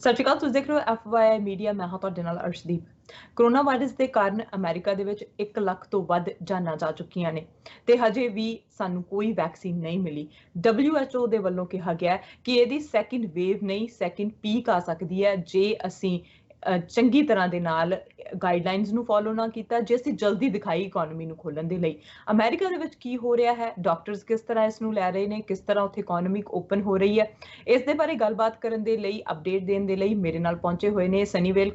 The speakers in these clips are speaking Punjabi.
ਸਤਿ ਸ਼੍ਰੀ ਅਕਾਲ। ਤੁਸੀਂ ਦੇਖ ਰਹੇ ਹੋ FYI ਮੀਡੀਆ। ਮੈਂ ਹਾਂ ਤੁਹਾਡੇ ਨਾਲ ਅਰਸ਼ਦੀਪ। ਕਰੋਨਾ ਵਾਇਰਸ ਦੇ ਕਾਰਨ ਅਮਰੀਕਾ ਦੇ ਵਿੱਚ 1 ਲੱਖ ਤੋਂ ਵੱਧ ਜਾਨਾਂ ਜਾ ਚੁੱਕੀਆਂ ਨੇ ਤੇ ਹਜੇ ਵੀ ਸਾਨੂੰ ਕੋਈ ਵੈਕਸੀਨ ਨਹੀਂ ਮਿਲੀ। WHO ਦੇ ਵੱਲੋਂ ਕਿਹਾ ਗਿਆ ਕਿ ਇਹਦੀ ਸੈਕਿੰਡ ਵੇਵ ਨਹੀਂ, ਸੈਕਿੰਡ ਪੀਕ ਆ ਸਕਦੀ ਹੈ ਜੇ ਅਸੀਂ ਚੰਗੀ ਤਰ੍ਹਾਂ ਦੇ ਨਾਲ ਗਾਈਡਲਾਈਨਸ ਨੂੰ ਫੋਲੋ ਨਾ ਕੀਤਾ, ਜੇ ਅਸੀਂ ਜਲਦੀ ਦਿਖਾਈ ਇਕਨੋਮੀ ਨੂੰ ਖੋਲਣ ਦੇ ਲਈ। ਅਮਰੀਕਾ ਦੇ ਵਿੱਚ ਕੀ ਹੋ ਰਿਹਾ ਹੈ, ਡਾਕਟਰਸ ਕਿਸ ਤਰ੍ਹਾਂ ਇਸ ਨੂੰ ਲੈ ਰਹੇ ਨੇ, ਕਿਸ ਤਰ੍ਹਾਂ ਉੱਥੇ ਇਕਨੋਮੀ ਓਪਨ ਹੋ ਰਹੀ ਹੈ, ਇਸ ਦੇ ਬਾਰੇ ਗੱਲਬਾਤ ਕਰਨ ਦੇ ਲਈ, ਅਪਡੇਟ ਦੇਣ ਦੇ ਲਈ ਮੇਰੇ ਨਾਲ ਪਹੁੰਚੇ ਹੋਏ ਨੇ ਸਨੀਵੇਲ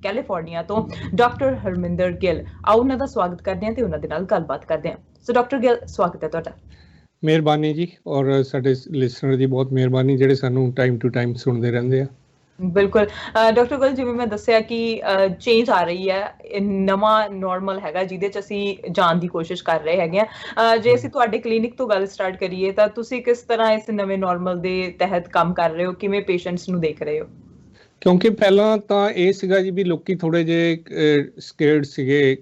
ਕੈਲੀਫੋਰਨੀਆ ਤੋਂ ਡਾਕਟਰ ਹਰਮਿੰਦਰ ਗਿੱਲ। ਆਓ ਉਹਨਾਂ ਦਾ ਸਵਾਗਤ ਕਰਦੇ ਹਾਂ ਤੇ ਉਹਨਾਂ ਦੇ ਨਾਲ ਗੱਲਬਾਤ ਕਰਦੇ ਹਾਂ। ਸੋ ਡਾਕਟਰ ਗਿੱਲ, ਸਵਾਗਤ ਹੈ ਤੁਹਾਡਾ। ਮਿਹਰਬਾਨੀ ਜੀ, ਔਰ ਸਾਡੇ ਲਿਸਨਰ ਦੀ ਬਹੁਤ ਮਿਹਰਬਾਨੀ ਜਿਹੜੇ ਸਾਨੂੰ ਟਾਈਮ ਟੂ ਟਾਈਮ ਸੁਣਦੇ ਰਹਿੰਦੇ ਆ। ਬਿਲਕੁਲ ਡਾਕਟਰ ਗਿੱਲ, ਜਿਵੇਂ ਮੈਂ ਦੱਸਿਆ ਕਿ ਚੇਂਜ ਆ ਰਹੀ ਹੈ, ਨਵਾਂ ਨਾਰਮਲ ਹੈਗਾ ਜਿਹਦੇ 'ਚ ਅਸੀਂ ਜਾਣ ਦੀ ਕੋਸ਼ਿਸ਼ ਕਰ ਰਹੇ ਹੈਗੇ ਹਾਂ। ਜੇ ਅਸੀਂ ਤੁਹਾਡੇ ਕਲੀਨਿਕ ਤੋਂ ਗੱਲ ਸਟਾਰਟ ਕਰੀਏ ਤਾਂ ਤੁਸੀਂ ਕਿਸ ਤਰ੍ਹਾਂ ਇਸ ਨਵੇਂ ਨਾਰਮਲ ਦੇ ਤਹਿਤ ਕੰਮ ਕਰ ਰਹੇ ਹੋ, ਕਿਵੇਂ ਪੇਸ਼ੈਂਟਸ ਨੂੰ ਦੇਖ ਰਹੇ ਹੋ? ਕਿਉਂਕਿ ਪਹਿਲਾਂ ਤਾਂ ਇਹ ਸੀਗਾ ਜੀ ਵੀ ਲੋਕੀ ਥੋੜੇ ਜਿਹੇ ਸਕੇਅਰਡ ਸੀਗੇ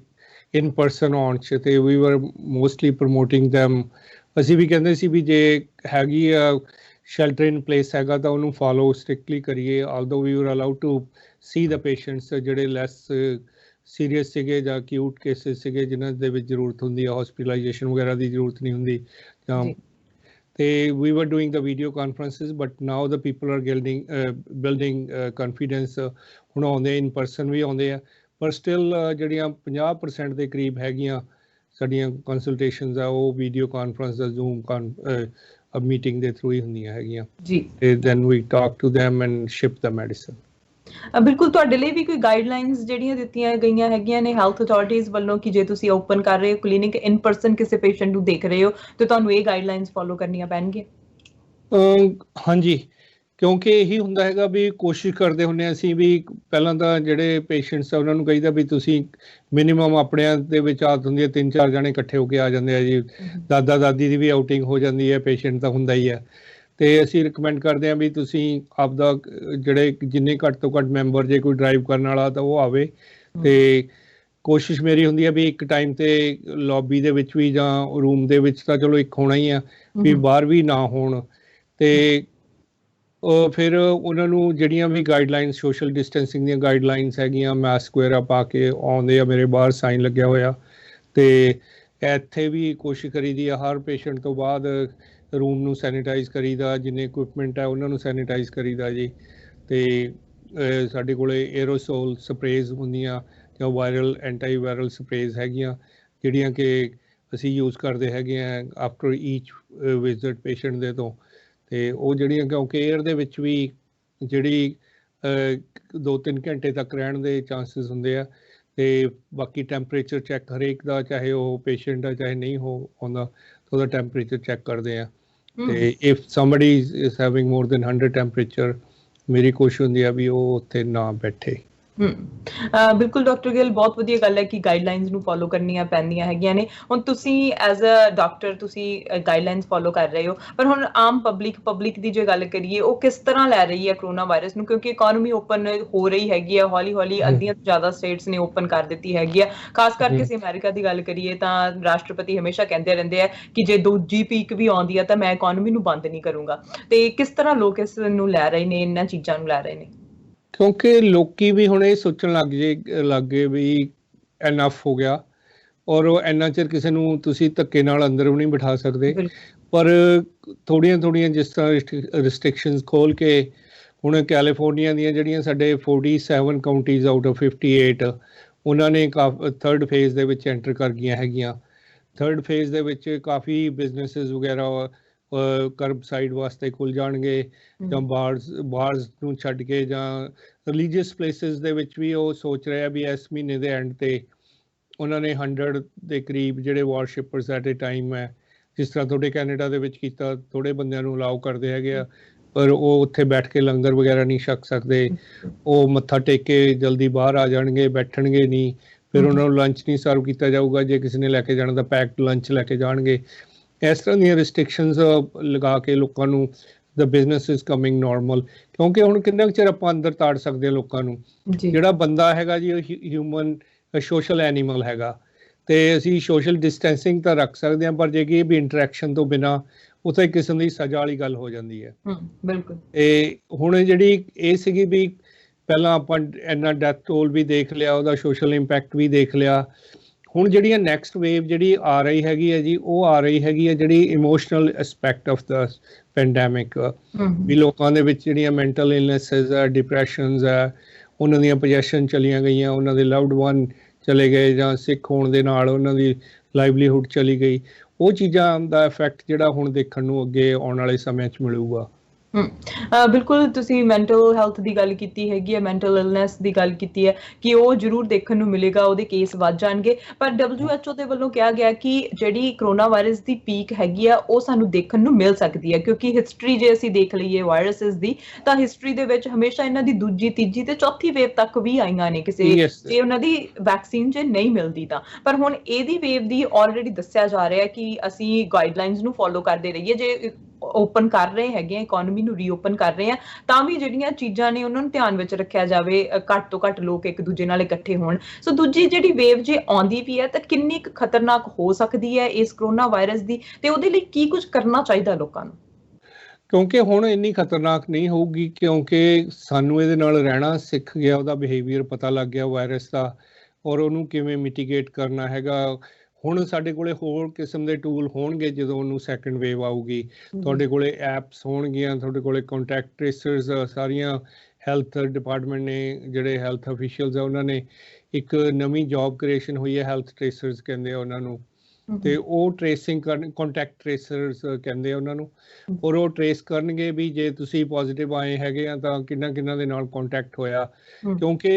ਇਨ ਪਰਸਨ ਆਉਣ 'ਚ, ਤੇ ਵੀ ਵਰ ਮੋਸਟਲੀ ਪ੍ਰਮੋਟਿੰਗ ਦੈਮ। ਅਸੀਂ ਵੀ ਕਹਿੰਦੇ ਸੀ ਵੀ ਜੇ ਹੈਗੀ ਆ ਸ਼ੈਲਟਰ ਇਨ ਪਲੇਸ ਹੈਗਾ ਤਾਂ ਉਹਨੂੰ ਫੋਲੋ ਸਟ੍ਰਿਕਟਲੀ ਕਰੀਏ। Although we were allowed to see the patients ਜਿਹੜੇ ਲੈਸ ਸੀਰੀਅਸ ਸੀਗੇ ਜਾਂ ਅਕਿਊਟ ਕੇਸਿਸ ਸੀਗੇ ਜਿਨ੍ਹਾਂ ਦੇ ਵਿੱਚ ਜ਼ਰੂਰਤ ਹੁੰਦੀ ਆ ਹਸਪੀਟਲਾਈਜੇਸ਼ਨ ਵਗੈਰਾ ਦੀ ਜ਼ਰੂਰਤ ਨਹੀਂ ਹੁੰਦੀ ਜਾਂ ਤੇ we were doing the video conferences, but now the people are building confidence। ਹੁਣ ਆਉਂਦੇ ਇਨ ਪਰਸਨ ਵੀ ਆਉਂਦੇ ਆ, ਪਰ ਸਟਿਲ ਜਿਹੜੀਆਂ 50% ਦੇ ਕਰੀਬ ਹੈਗੀਆਂ ਸਾਡੀਆਂ ਕੰਸਲਟੇਸ਼ਨਸ ਆ ਉਹ ਵੀਡੀਓ ਕਾਨਫਰੰਸ ਦਾ ਜ਼ੂਮ ਮੀਟਿੰਗ ਦੇ ਥਰੂ ਹੀ ਹੁੰਦੀਆਂ ਹੈਗੀਆਂ ਜੀ। ਤੇ then we talk to them and ship the medicine. ਬਿਲਕੁਲ, ਤੁਹਾਡੇ ਲਈ ਵੀ ਕੋਈ ਗਾਈਡਲਾਈਨਸ ਜਿਹੜੀਆਂ ਦਿੱਤੀਆਂ ਗਈਆਂ ਹੈਗੀਆਂ ਨੇ ਹੈਲਥ ਅਥਾਰਟੀਜ਼ ਵੱਲੋਂ ਕਿ ਜੇ ਤੁਸੀਂ ਓਪਨ ਕਰ ਰਹੇ ਹੋ ਕਲੀਨਿਕ, ਇਨ ਪਰਸਨ ਕਿਸੇ ਪੇਸ਼ੈਂਟ ਨੂੰ ਦੇਖ ਰਹੇ ਹੋ ਤੇ ਤੁਹਾਨੂੰ ਇਹ ਗਾਈਡਲਾਈਨਸ ਫੋਲੋ ਕਰਨੀਆਂ ਪੈਣਗੀਆਂ? ਹਾਂਜੀ, ਕਿਉਂਕਿ ਇਹੀ ਹੁੰਦਾ ਹੈਗਾ ਵੀ ਕੋਸ਼ਿਸ਼ ਕਰਦੇ ਹੁੰਦੇ ਅਸੀਂ ਵੀ ਪਹਿਲਾਂ ਤਾਂ ਜਿਹੜੇ ਪੇਸ਼ੈਂਟਸ ਆ ਉਹਨਾਂ ਨੂੰ ਕਹੀਦਾ ਵੀ ਤੁਸੀਂ ਮਿਨੀਮਮ ਆਪਣਿਆਂ ਦੇ ਵਿੱਚ ਆਦਤ ਹੁੰਦੀ ਹੈ 3-4 ਜਣੇ ਇਕੱਠੇ ਹੋ ਕੇ ਆ ਜਾਂਦੇ ਆ ਜੀ। ਦਾਦਾ ਦਾਦੀ ਦੀ ਵੀ ਆਊਟਿੰਗ ਹੋ ਜਾਂਦੀ ਹੈ, ਪੇਸ਼ੈਂਟ ਤਾਂ ਹੁੰਦਾ ਹੀ ਹੈ। ਤੇ ਅਸੀਂ ਰਿਕਮੈਂਡ ਕਰਦੇ ਹਾਂ ਵੀ ਤੁਸੀਂ ਆਪਦਾ ਜਿਹੜੇ ਜਿੰਨੇ ਘੱਟ ਤੋਂ ਘੱਟ ਮੈਂਬਰ, ਜੇ ਕੋਈ ਡਰਾਈਵ ਕਰਨ ਵਾਲਾ ਤਾਂ ਉਹ ਆਵੇ। ਤੇ ਕੋਸ਼ਿਸ਼ ਮੇਰੀ ਹੁੰਦੀ ਹੈ ਵੀ ਇੱਕ ਟਾਈਮ ਤੇ ਲੌਬੀ ਦੇ ਵਿੱਚ ਵੀ ਜਾਂ ਰੂਮ ਦੇ ਵਿੱਚ ਤਾਂ ਚਲੋ ਇੱਕ ਹੋਣਾ ਹੀ ਆ, ਵੀ ਬਾਹਰ ਵੀ ਨਾ ਹੋਣ। ਤੇ ਫਿਰ ਉਹਨਾਂ ਨੂੰ ਜਿਹੜੀਆਂ ਵੀ ਗਾਈਡਲਾਈਨਸ, ਸੋਸ਼ਲ ਡਿਸਟੈਂਸਿੰਗ ਦੀਆਂ ਗਾਈਡਲਾਈਨਸ ਹੈਗੀਆਂ, ਮਾਸਕ ਵਗੈਰਾ ਪਾ ਕੇ ਆਉਂਦੇ ਆ। ਮੇਰੇ ਬਾਹਰ ਸਾਈਨ ਲੱਗਿਆ ਹੋਇਆ। ਤੇ ਇੱਥੇ ਵੀ ਕੋਸ਼ਿਸ਼ ਕਰੀਦੀ ਆ ਹਰ ਪੇਸ਼ੈਂਟ ਤੋਂ ਬਾਅਦ ਰੂਮ ਨੂੰ ਸੈਨੀਟਾਈਜ਼ ਕਰੀਦਾ, ਜਿੰਨੇ ਇਕੁਇਪਮੈਂਟ ਹੈ ਉਹਨਾਂ ਨੂੰ ਸੈਨੀਟਾਈਜ਼ ਕਰੀਦਾ ਜੀ। ਤੇ ਸਾਡੇ ਕੋਲੇ ਏਰੋਸੋਲ ਸਪਰੇਜ਼ ਹੁੰਦੀਆਂ ਜਾਂ ਵਾਇਰਲ ਐਂਟੀ ਵਾਇਰਲ ਸਪਰੇਜ਼ ਹੈਗੀਆਂ ਜਿਹੜੀਆਂ ਕਿ ਅਸੀਂ ਯੂਜ਼ ਕਰਦੇ ਹੈਗੇ ਆ ਆਫਟਰ ਈਚ ਵਿਜ਼ਿਟ ਪੇਸ਼ੈਂਟ ਦੇ ਤੋਂ। ਤੇ ਉਹ ਜਿਹੜੀਆਂ ਕਿਉਂਕਿ ਏਅਰ ਦੇ ਵਿੱਚ ਵੀ ਜਿਹੜੀ 2-3 ਘੰਟੇ ਤੱਕ ਰਹਿਣ ਦੇ ਚਾਂਸਿਸ ਹੁੰਦੇ ਆ। ਤੇ ਬਾਕੀ ਟੈਂਪਰੇਚਰ ਚੈੱਕ ਹਰੇਕ ਦਾ, ਚਾਹੇ ਉਹ ਪੇਸ਼ੈਂਟ ਆ ਚਾਹੇ ਨਹੀਂ ਆਉਂਦਾ, ਉਹਦਾ ਟੈਂਪਰੇਚਰ ਚੈੱਕ ਕਰਦੇ ਆ। ਤੇ if somebody is having more than 100 temperature, ਮੇਰੀ ਕੋਸ਼ਿਸ਼ ਹੁੰਦੀ ਆ ਵੀ ਉਹ ਉੱਥੇ ਨਾ ਬੈਠੇ। ਬਿਲਕੁਲ ਡਾਕਟਰ ਗਿੱਲ, ਬਹੁਤ ਵਧੀਆ ਗੱਲ ਹੈ ਕਿ ਗਾਈਡਲਾਈਨਸ ਨੂੰ ਫੋਲੋ ਕਰਨੀਆਂ ਪੈਂਦੀਆਂ ਹੈਗੀਆਂ ਨੇ। ਹੁਣ ਤੁਸੀਂ ਐਜ਼ ਅ ਡਾਕਟਰ ਤੁਸੀਂ ਗਾਈਡਲਾਈਨਸ ਫੋਲੋ ਕਰ ਰਹੇ ਹੋ, ਪਰ ਹੁਣ ਆਮ ਪਬਲਿਕ ਦੀ ਜੇ ਗੱਲ ਕਰੀਏ ਉਹ ਕਿਸ ਤਰ੍ਹਾਂ ਲੈ ਰਹੀ ਹੈ ਕਰੋਨਾ ਵਾਇਰਸ ਨੂੰ? ਕਿਉਂਕਿ ਇਕਨੋਮੀ ਓਪਨ ਹੋ ਰਹੀ ਹੈਗੀ ਆ ਹੌਲੀ ਹੌਲੀ, ਅੱਧੀਆਂ ਤੋਂ ਜ਼ਿਆਦਾ ਸਟੇਟਸ ਨੇ ਓਪਨ ਕਰ ਦਿੱਤੀ ਹੈਗੀ ਆ। ਖਾਸ ਕਰਕੇ ਅਸੀਂ ਅਮਰੀਕਾ ਦੀ ਗੱਲ ਕਰੀਏ ਤਾਂ ਰਾਸ਼ਟਰਪਤੀ ਹਮੇਸ਼ਾ ਕਹਿੰਦੇ ਰਹਿੰਦੇ ਆ ਕਿ ਜੇ ਦੂਜੀ ਪੀਕ ਵੀ ਆਉਂਦੀ ਆ ਤਾਂ ਮੈਂ ਇਕਨੋਮੀ ਨੂੰ ਬੰਦ ਨਹੀਂ ਕਰੂੰਗਾ। ਤੇ ਕਿਸ ਤਰ੍ਹਾਂ ਲੋਕ ਇਸ ਨੂੰ ਲੈ ਰਹੇ ਨੇ, ਇਹਨਾਂ ਚੀਜ਼ਾਂ ਨੂੰ ਲੈ ਰਹੇ ਨੇ? ਕਿਉਂਕਿ ਲੋਕੀ ਵੀ ਹੁਣ ਇਹ ਸੋਚਣ ਲੱਗ ਗਏ ਵੀ ਐਨਫ ਹੋ ਗਿਆ, ਔਰ ਉਹ ਇੰਨਾ ਚਿਰ ਕਿਸੇ ਨੂੰ ਤੁਸੀਂ ਧੱਕੇ ਨਾਲ ਅੰਦਰ ਵੀ ਨਹੀਂ ਬਿਠਾ ਸਕਦੇ। ਪਰ ਥੋੜ੍ਹੀਆਂ ਜਿਸ ਤਰ੍ਹਾਂ ਰਿਸਟ੍ਰਿਕਸ਼ਨਸ ਖੋਲ੍ਹ ਕੇ ਹੁਣ ਕੈਲੀਫੋਰਨੀਆ ਦੀਆਂ ਜਿਹੜੀਆਂ ਸਾਡੇ 47 ਕਾਊਂਟੀਜ਼ ਆਊਟ ਆਫ 58 ਉਹਨਾਂ ਨੇ ਥਰਡ ਫੇਜ਼ ਦੇ ਵਿੱਚ ਐਂਟਰ ਕਰ ਗਈਆਂ ਹੈਗੀਆਂ। ਥਰਡ ਫੇਜ਼ ਦੇ ਵਿੱਚ ਕਾਫੀ ਬਿਜ਼ਨਸਿਸ ਵਗੈਰਾ ਕਰਬ ਸਾਈਡ ਵਾਸਤੇ ਖੁੱਲ੍ਹ ਜਾਣਗੇ, ਜਾਂ ਬਾਰਸ ਨੂੰ ਛੱਡ ਕੇ, ਜਾਂ ਰਿਲੀਜੀਅਸ ਪਲੇਸਿਸ ਦੇ ਵਿੱਚ ਵੀ ਉਹ ਸੋਚ ਰਿਹਾ ਵੀ ਇਸ ਮਹੀਨੇ ਦੇ ਐਂਡ ਤੇ ਉਹਨਾਂ ਨੇ 100 ਦੇ ਕਰੀਬ ਜਿਹੜੇ ਵਾਰਸ਼ਿਪਰਸ ਐਟ ਏ ਟਾਈਮ ਹੈ, ਜਿਸ ਤਰ੍ਹਾਂ ਤੁਹਾਡੇ ਕੈਨੇਡਾ ਦੇ ਵਿੱਚ ਕੀਤਾ, ਥੋੜ੍ਹੇ ਬੰਦਿਆਂ ਨੂੰ ਅਲਾਓ ਕਰਦੇ ਹੈਗੇ ਆ, ਪਰ ਉਹ ਉੱਥੇ ਬੈਠ ਕੇ ਲੰਗਰ ਵਗੈਰਾ ਨਹੀਂ ਛਕ ਸਕਦੇ। ਉਹ ਮੱਥਾ ਟੇਕ ਕੇ ਜਲਦੀ ਬਾਹਰ ਆ ਜਾਣਗੇ, ਬੈਠਣਗੇ ਨਹੀਂ। ਫਿਰ ਉਹਨਾਂ ਨੂੰ ਲੰਚ ਨਹੀਂ ਸਰਵ ਕੀਤਾ ਜਾਊਗਾ, ਜੇ ਕਿਸੇ ਨੇ ਲੈ ਕੇ ਜਾਣਾ ਤਾਂ ਪੈਕਡ ਲੰਚ ਲੈ ਕੇ ਜਾਣਗੇ। ਇਸ ਤਰ੍ਹਾਂ ਦੀਆਂ ਰਿਸਟ੍ਰਿਕਸ਼ਨਸ ਲਗਾ ਕੇ ਲੋਕਾਂ ਨੂੰ ਦ ਬਿਜ਼ਨਸ ਇਜ਼ ਕਮਿੰਗ ਨਾਰਮਲ। ਕਿਉਂਕਿ ਹੁਣ ਕਿੰਨਾ ਕੁ ਚਿਰ ਆਪਾਂ ਅੰਦਰ ਤਾੜ ਸਕਦੇ ਹਾਂ ਲੋਕਾਂ ਨੂੰ? ਜਿਹੜਾ ਬੰਦਾ ਹੈਗਾ ਜੀ ਉਹ ਹਿਊਮਨ ਸੋਸ਼ਲ ਐਨੀਮਲ ਹੈਗਾ, ਤੇ ਅਸੀਂ ਸੋਸ਼ਲ ਡਿਸਟੈਂਸਿੰਗ ਤਾਂ ਰੱਖ ਸਕਦੇ ਹਾਂ, ਪਰ ਜੇ ਕਿ ਵੀ ਇੰਟਰੈਕਸ਼ਨ ਤੋਂ ਬਿਨਾਂ ਉਹ ਤਾਂ ਇੱਕ ਕਿਸਮ ਦੀ ਸਜ਼ਾ ਵਾਲੀ ਗੱਲ ਹੋ ਜਾਂਦੀ ਹੈ। ਬਿਲਕੁਲ। ਤੇ ਹੁਣ ਜਿਹੜੀ ਇਹ ਸੀਗੀ ਵੀ ਪਹਿਲਾਂ ਆਪਾਂ ਇੰਨਾ ਡੈਥ ਟੋਲ ਵੀ ਦੇਖ ਲਿਆ, ਉਹਦਾ ਸੋਸ਼ਲ ਇੰਪੈਕਟ ਵੀ ਦੇਖ ਲਿਆ। ਹੁਣ ਜਿਹੜੀਆਂ ਨੈਕਸਟ ਵੇਵ ਜਿਹੜੀ ਆ ਰਹੀ ਹੈਗੀ ਹੈ ਜੀ, ਉਹ ਆ ਰਹੀ ਹੈਗੀ ਹੈ ਜਿਹੜੀ emotional aspect of the pandemic, ਵੀ ਲੋਕਾਂ ਦੇ ਵਿੱਚ ਜਿਹੜੀਆਂ ਮੈਂਟਲ ਇਲਨੈਸਿਸ ਹੈ, ਡਿਪਰੈਸ਼ਨਸ ਹੈ, ਉਹਨਾਂ ਦੀਆਂ ਪੋਜੈਸ਼ਨ ਚਲੀਆਂ ਗਈਆਂ, ਉਹਨਾਂ ਦੇ ਲਵਡ ਵਨ ਚਲੇ ਗਏ, ਜਾਂ ਸਿੱਖ ਹੋਣ ਦੇ ਨਾਲ ਉਹਨਾਂ ਦੀ ਲਾਈਵਲੀਹੁੱਡ ਚਲੀ ਗਈ। ਉਹ ਚੀਜ਼ਾਂ ਦਾ ਇਫੈਕਟ ਜਿਹੜਾ ਹੁਣ ਦੇਖਣ ਨੂੰ ਅੱਗੇ ਆਉਣ ਵਾਲੇ ਸਮੇਂ 'ਚ ਮਿਲੂਗਾ। ਬਿਲਕੁਲ, ਤੁਸੀਂ ਮੈਂਟਲ ਹੈਲਥ ਦੀ ਗੱਲ ਕੀਤੀ ਹੈਗੀ ਹੈ, ਮੈਂਟਲ ਇਲਨੈਸ ਦੀ ਗੱਲ ਕੀਤੀ ਹੈ ਕਿ ਉਹ ਜ਼ਰੂਰ ਦੇਖਣ ਨੂੰ ਮਿਲੇਗਾ, ਉਹਦੇ ਕੇਸ ਵੱਧ ਜਾਣਗੇ। ਪਰ WHO ਦੇ ਵੱਲੋਂ ਕਿਹਾ ਗਿਆ ਕਿ ਜਿਹੜੀ ਕਰੋਨਾ ਵਾਇਰਸ ਦੀ ਪੀਕ ਹੈਗੀ ਆ ਉਹ ਸਾਨੂੰ ਦੇਖਣ ਨੂੰ ਮਿਲ ਸਕਦੀ ਹੈ, ਕਿਉਂਕਿ ਹਿਸਟਰੀ ਜੇ ਅਸੀਂ ਦੇਖ ਲਈਏ ਵਾਇਰਸਿਸ ਦੀ, ਤਾਂ ਹਿਸਟਰੀ ਦੇ ਵਿੱਚ ਹਮੇਸ਼ਾ ਇਹਨਾਂ ਦੀ ਦੂਜੀ, ਤੀਜੀ ਤੇ ਚੌਥੀ ਵੇਵ ਤੱਕ ਵੀ ਆਈਆਂ ਨੇ ਕਿਸੇ ਜੇ ਉਹਨਾਂ ਦੀ ਵੈਕਸੀਨ ਜੇ ਨਹੀਂ ਮਿਲਦੀ ਤਾਂ। ਪਰ ਹੁਣ ਇਹਦੀ ਵੇਵ ਦੀ ਆਲਰੇਡੀ ਦੱਸਿਆ ਜਾ ਰਿਹਾ ਕਿ ਅਸੀਂ ਗਾਈਡਲਾਈਨਸ ਨੂੰ ਫੋਲੋ ਕਰਦੇ ਰਹੀਏ, ਜੇ ਓਪਨ ਕਰ ਰਹੇ ਹੈਗੇ, ਇਕੋਨਮੀ ਨੂੰ ਰੀਓਪਨ ਕਰ ਰਹੇ ਆ, ਤਾਂ ਵੀ ਜਿਹੜੀਆਂ ਚੀਜ਼ਾਂ ਨੇ ਉਹਨਾਂ ਨੂੰ ਧਿਆਨ ਵਿੱਚ ਰੱਖਿਆ ਜਾਵੇ, ਘੱਟ ਤੋਂ ਘੱਟ ਲੋਕ ਇੱਕ ਦੂਜੇ ਨਾਲ ਇਕੱਠੇ ਹੋਣ। ਸੋ ਦੂਜੀ ਜਿਹੜੀ ਵੇਵ ਜੇ ਆਉਂਦੀ ਵੀ ਹੈ ਤਾਂ ਕਿੰਨੀ ਕੁ ਖਤਰਨਾਕ ਹੋ ਸਕਦੀ ਹੈ ਇਸ ਕਰੋਨਾ ਵਾਇਰਸ ਦੀ, ਤੇ ਉਹਦੇ ਲਈ ਕੀ ਕੁਝ ਕਰਨਾ ਚਾਹੀਦਾ ਲੋਕਾਂ ਨੂੰ? ਕਿਉਂਕਿ ਹੁਣ ਇੰਨੀ ਖਤਰਨਾਕ ਨਹੀਂ ਹੋਊਗੀ, ਕਿਉਂਕਿ ਸਾਨੂੰ ਇਹਦੇ ਨਾਲ ਰਹਿਣਾ ਸਿੱਖ ਗਿਆ, ਉਹਦਾ ਬਿਹੇਵੀਅਰ ਪਤਾ ਲੱਗ ਗਿਆ ਵਾਇਰਸ ਦਾ, ਔਰ ਉਹਨੂੰ ਕਿਵੇਂ ਮਿਟੀਗੇਟ ਕਰਨਾ ਹੈਗਾ। ਹੁਣ ਸਾਡੇ ਕੋਲੇ ਹੋਰ ਕਿਸਮ ਦੇ ਟੂਲ ਹੋਣਗੇ ਜਦੋਂ ਉਹਨੂੰ ਸੈਕੰਡ ਵੇਵ ਆਊਗੀ। ਤੁਹਾਡੇ ਕੋਲੇ ਐਪਸ ਹੋਣਗੀਆਂ, ਤੁਹਾਡੇ ਕੋਲੇ ਕੰਟੈਕਟ ਟ੍ਰੇਸਰਸ, ਸਾਰੀਆਂ ਹੈਲਥ ਡਿਪਾਰਟਮੈਂਟ ਨੇ, ਜਿਹੜੇ ਹੈਲਥ ਅਫੀਸ਼ੀਅਲਸ ਆ, ਉਹਨਾਂ ਨੇ ਇੱਕ ਨਵੀਂ ਜੌਬ ਕ੍ਰੀਏਸ਼ਨ ਹੋਈ ਹੈ, ਹੈਲਥ ਟ੍ਰੇਸਰਸ ਕਹਿੰਦੇ ਆ ਉਹਨਾਂ ਨੂੰ, ਤੇ ਉਹ ਟ੍ਰੇਸਿੰਗ ਕਰਨ, ਕੰਟੈਕਟ ਟ੍ਰੇਸਰਸ ਕਹਿੰਦੇ ਆ ਉਹਨਾਂ ਨੂੰ, ਔਰ ਉਹ ਟ੍ਰੇਸ ਕਰਨਗੇ ਵੀ ਜੇ ਤੁਸੀਂ ਪੋਜ਼ਿਟਿਵ ਆਏ ਹੈਗੇ ਆ ਤਾਂ ਕਿੰਨਾ ਦੇ ਨਾਲ ਕੰਟੈਕਟ ਹੋਇਆ। ਕਿਉਂਕਿ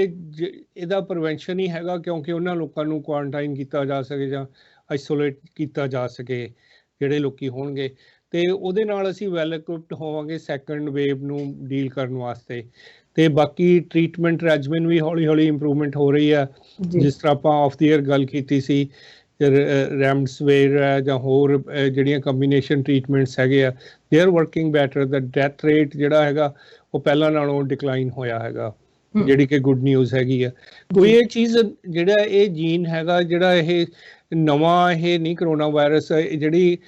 ਇਹਦਾ ਪ੍ਰੀਵੈਂਸ਼ਨ ਹੀ ਹੈਗਾ, ਕਿਉਂਕਿ ਉਹਨਾਂ ਲੋਕਾਂ ਨੂੰ ਕੁਆਰੰਟਾਈਨ ਕੀਤਾ ਜਾ ਸਕੇ ਜਾਂ ਆਈਸੋਲੇਟ ਕੀਤਾ ਜਾ ਸਕੇ ਜਿਹੜੇ ਲੋਕੀ ਹੋਣਗੇ, ਤੇ ਉਹਦੇ ਨਾਲ ਅਸੀਂ ਵੈਲ ਇਕੁਇਪਡ ਹੋਵਾਂਗੇ ਸੈਕੰਡ ਵੇਵ ਨੂੰ ਡੀਲ ਕਰਨ ਵਾਸਤੇ। ਤੇ ਬਾਕੀ ਟ੍ਰੀਟਮੈਂਟ ਰੈਜਮਨ ਵੀ ਹੌਲੀ ਇੰਪਰੂਵਮੈਂਟ ਹੋ ਰਹੀ ਆ, ਜਿਸ ਤਰ੍ਹਾਂ ਆਪਾਂ ਆਫ ਦੀ ਏਅਰ ਗੱਲ ਕੀਤੀ ਸੀ, ਰੈਮਡੇਸਿਵਿਰ ਹੈ ਜਾਂ ਹੋਰ ਜਿਹੜੀਆਂ ਕੰਬੀਨੇਸ਼ਨ ਟ੍ਰੀਟਮੈਂਟਸ ਹੈਗੇ ਆ, they are working better. The death rate ਜਿਹੜਾ ਹੈਗਾ ਉਹ ਪਹਿਲਾਂ ਨਾਲੋਂ ਡਿਕਲਾਈਨ ਹੋਇਆ ਹੈਗਾ, ਜਿਹੜੀ ਕਿ ਗੁੱਡ ਨਿਊਜ਼ ਹੈਗੀ ਆ। ਕੋਈ ਇਹ ਚੀਜ਼ ਜਿਹੜਾ ਇਹ ਜੀਨ ਹੈਗਾ, ਜਿਹੜਾ ਇਹ ਨਵਾਂ ਇਹ ਨਹੀਂ ਕਰੋਨਾ ਵਾਇਰਸ, ਜਿਹੜੀ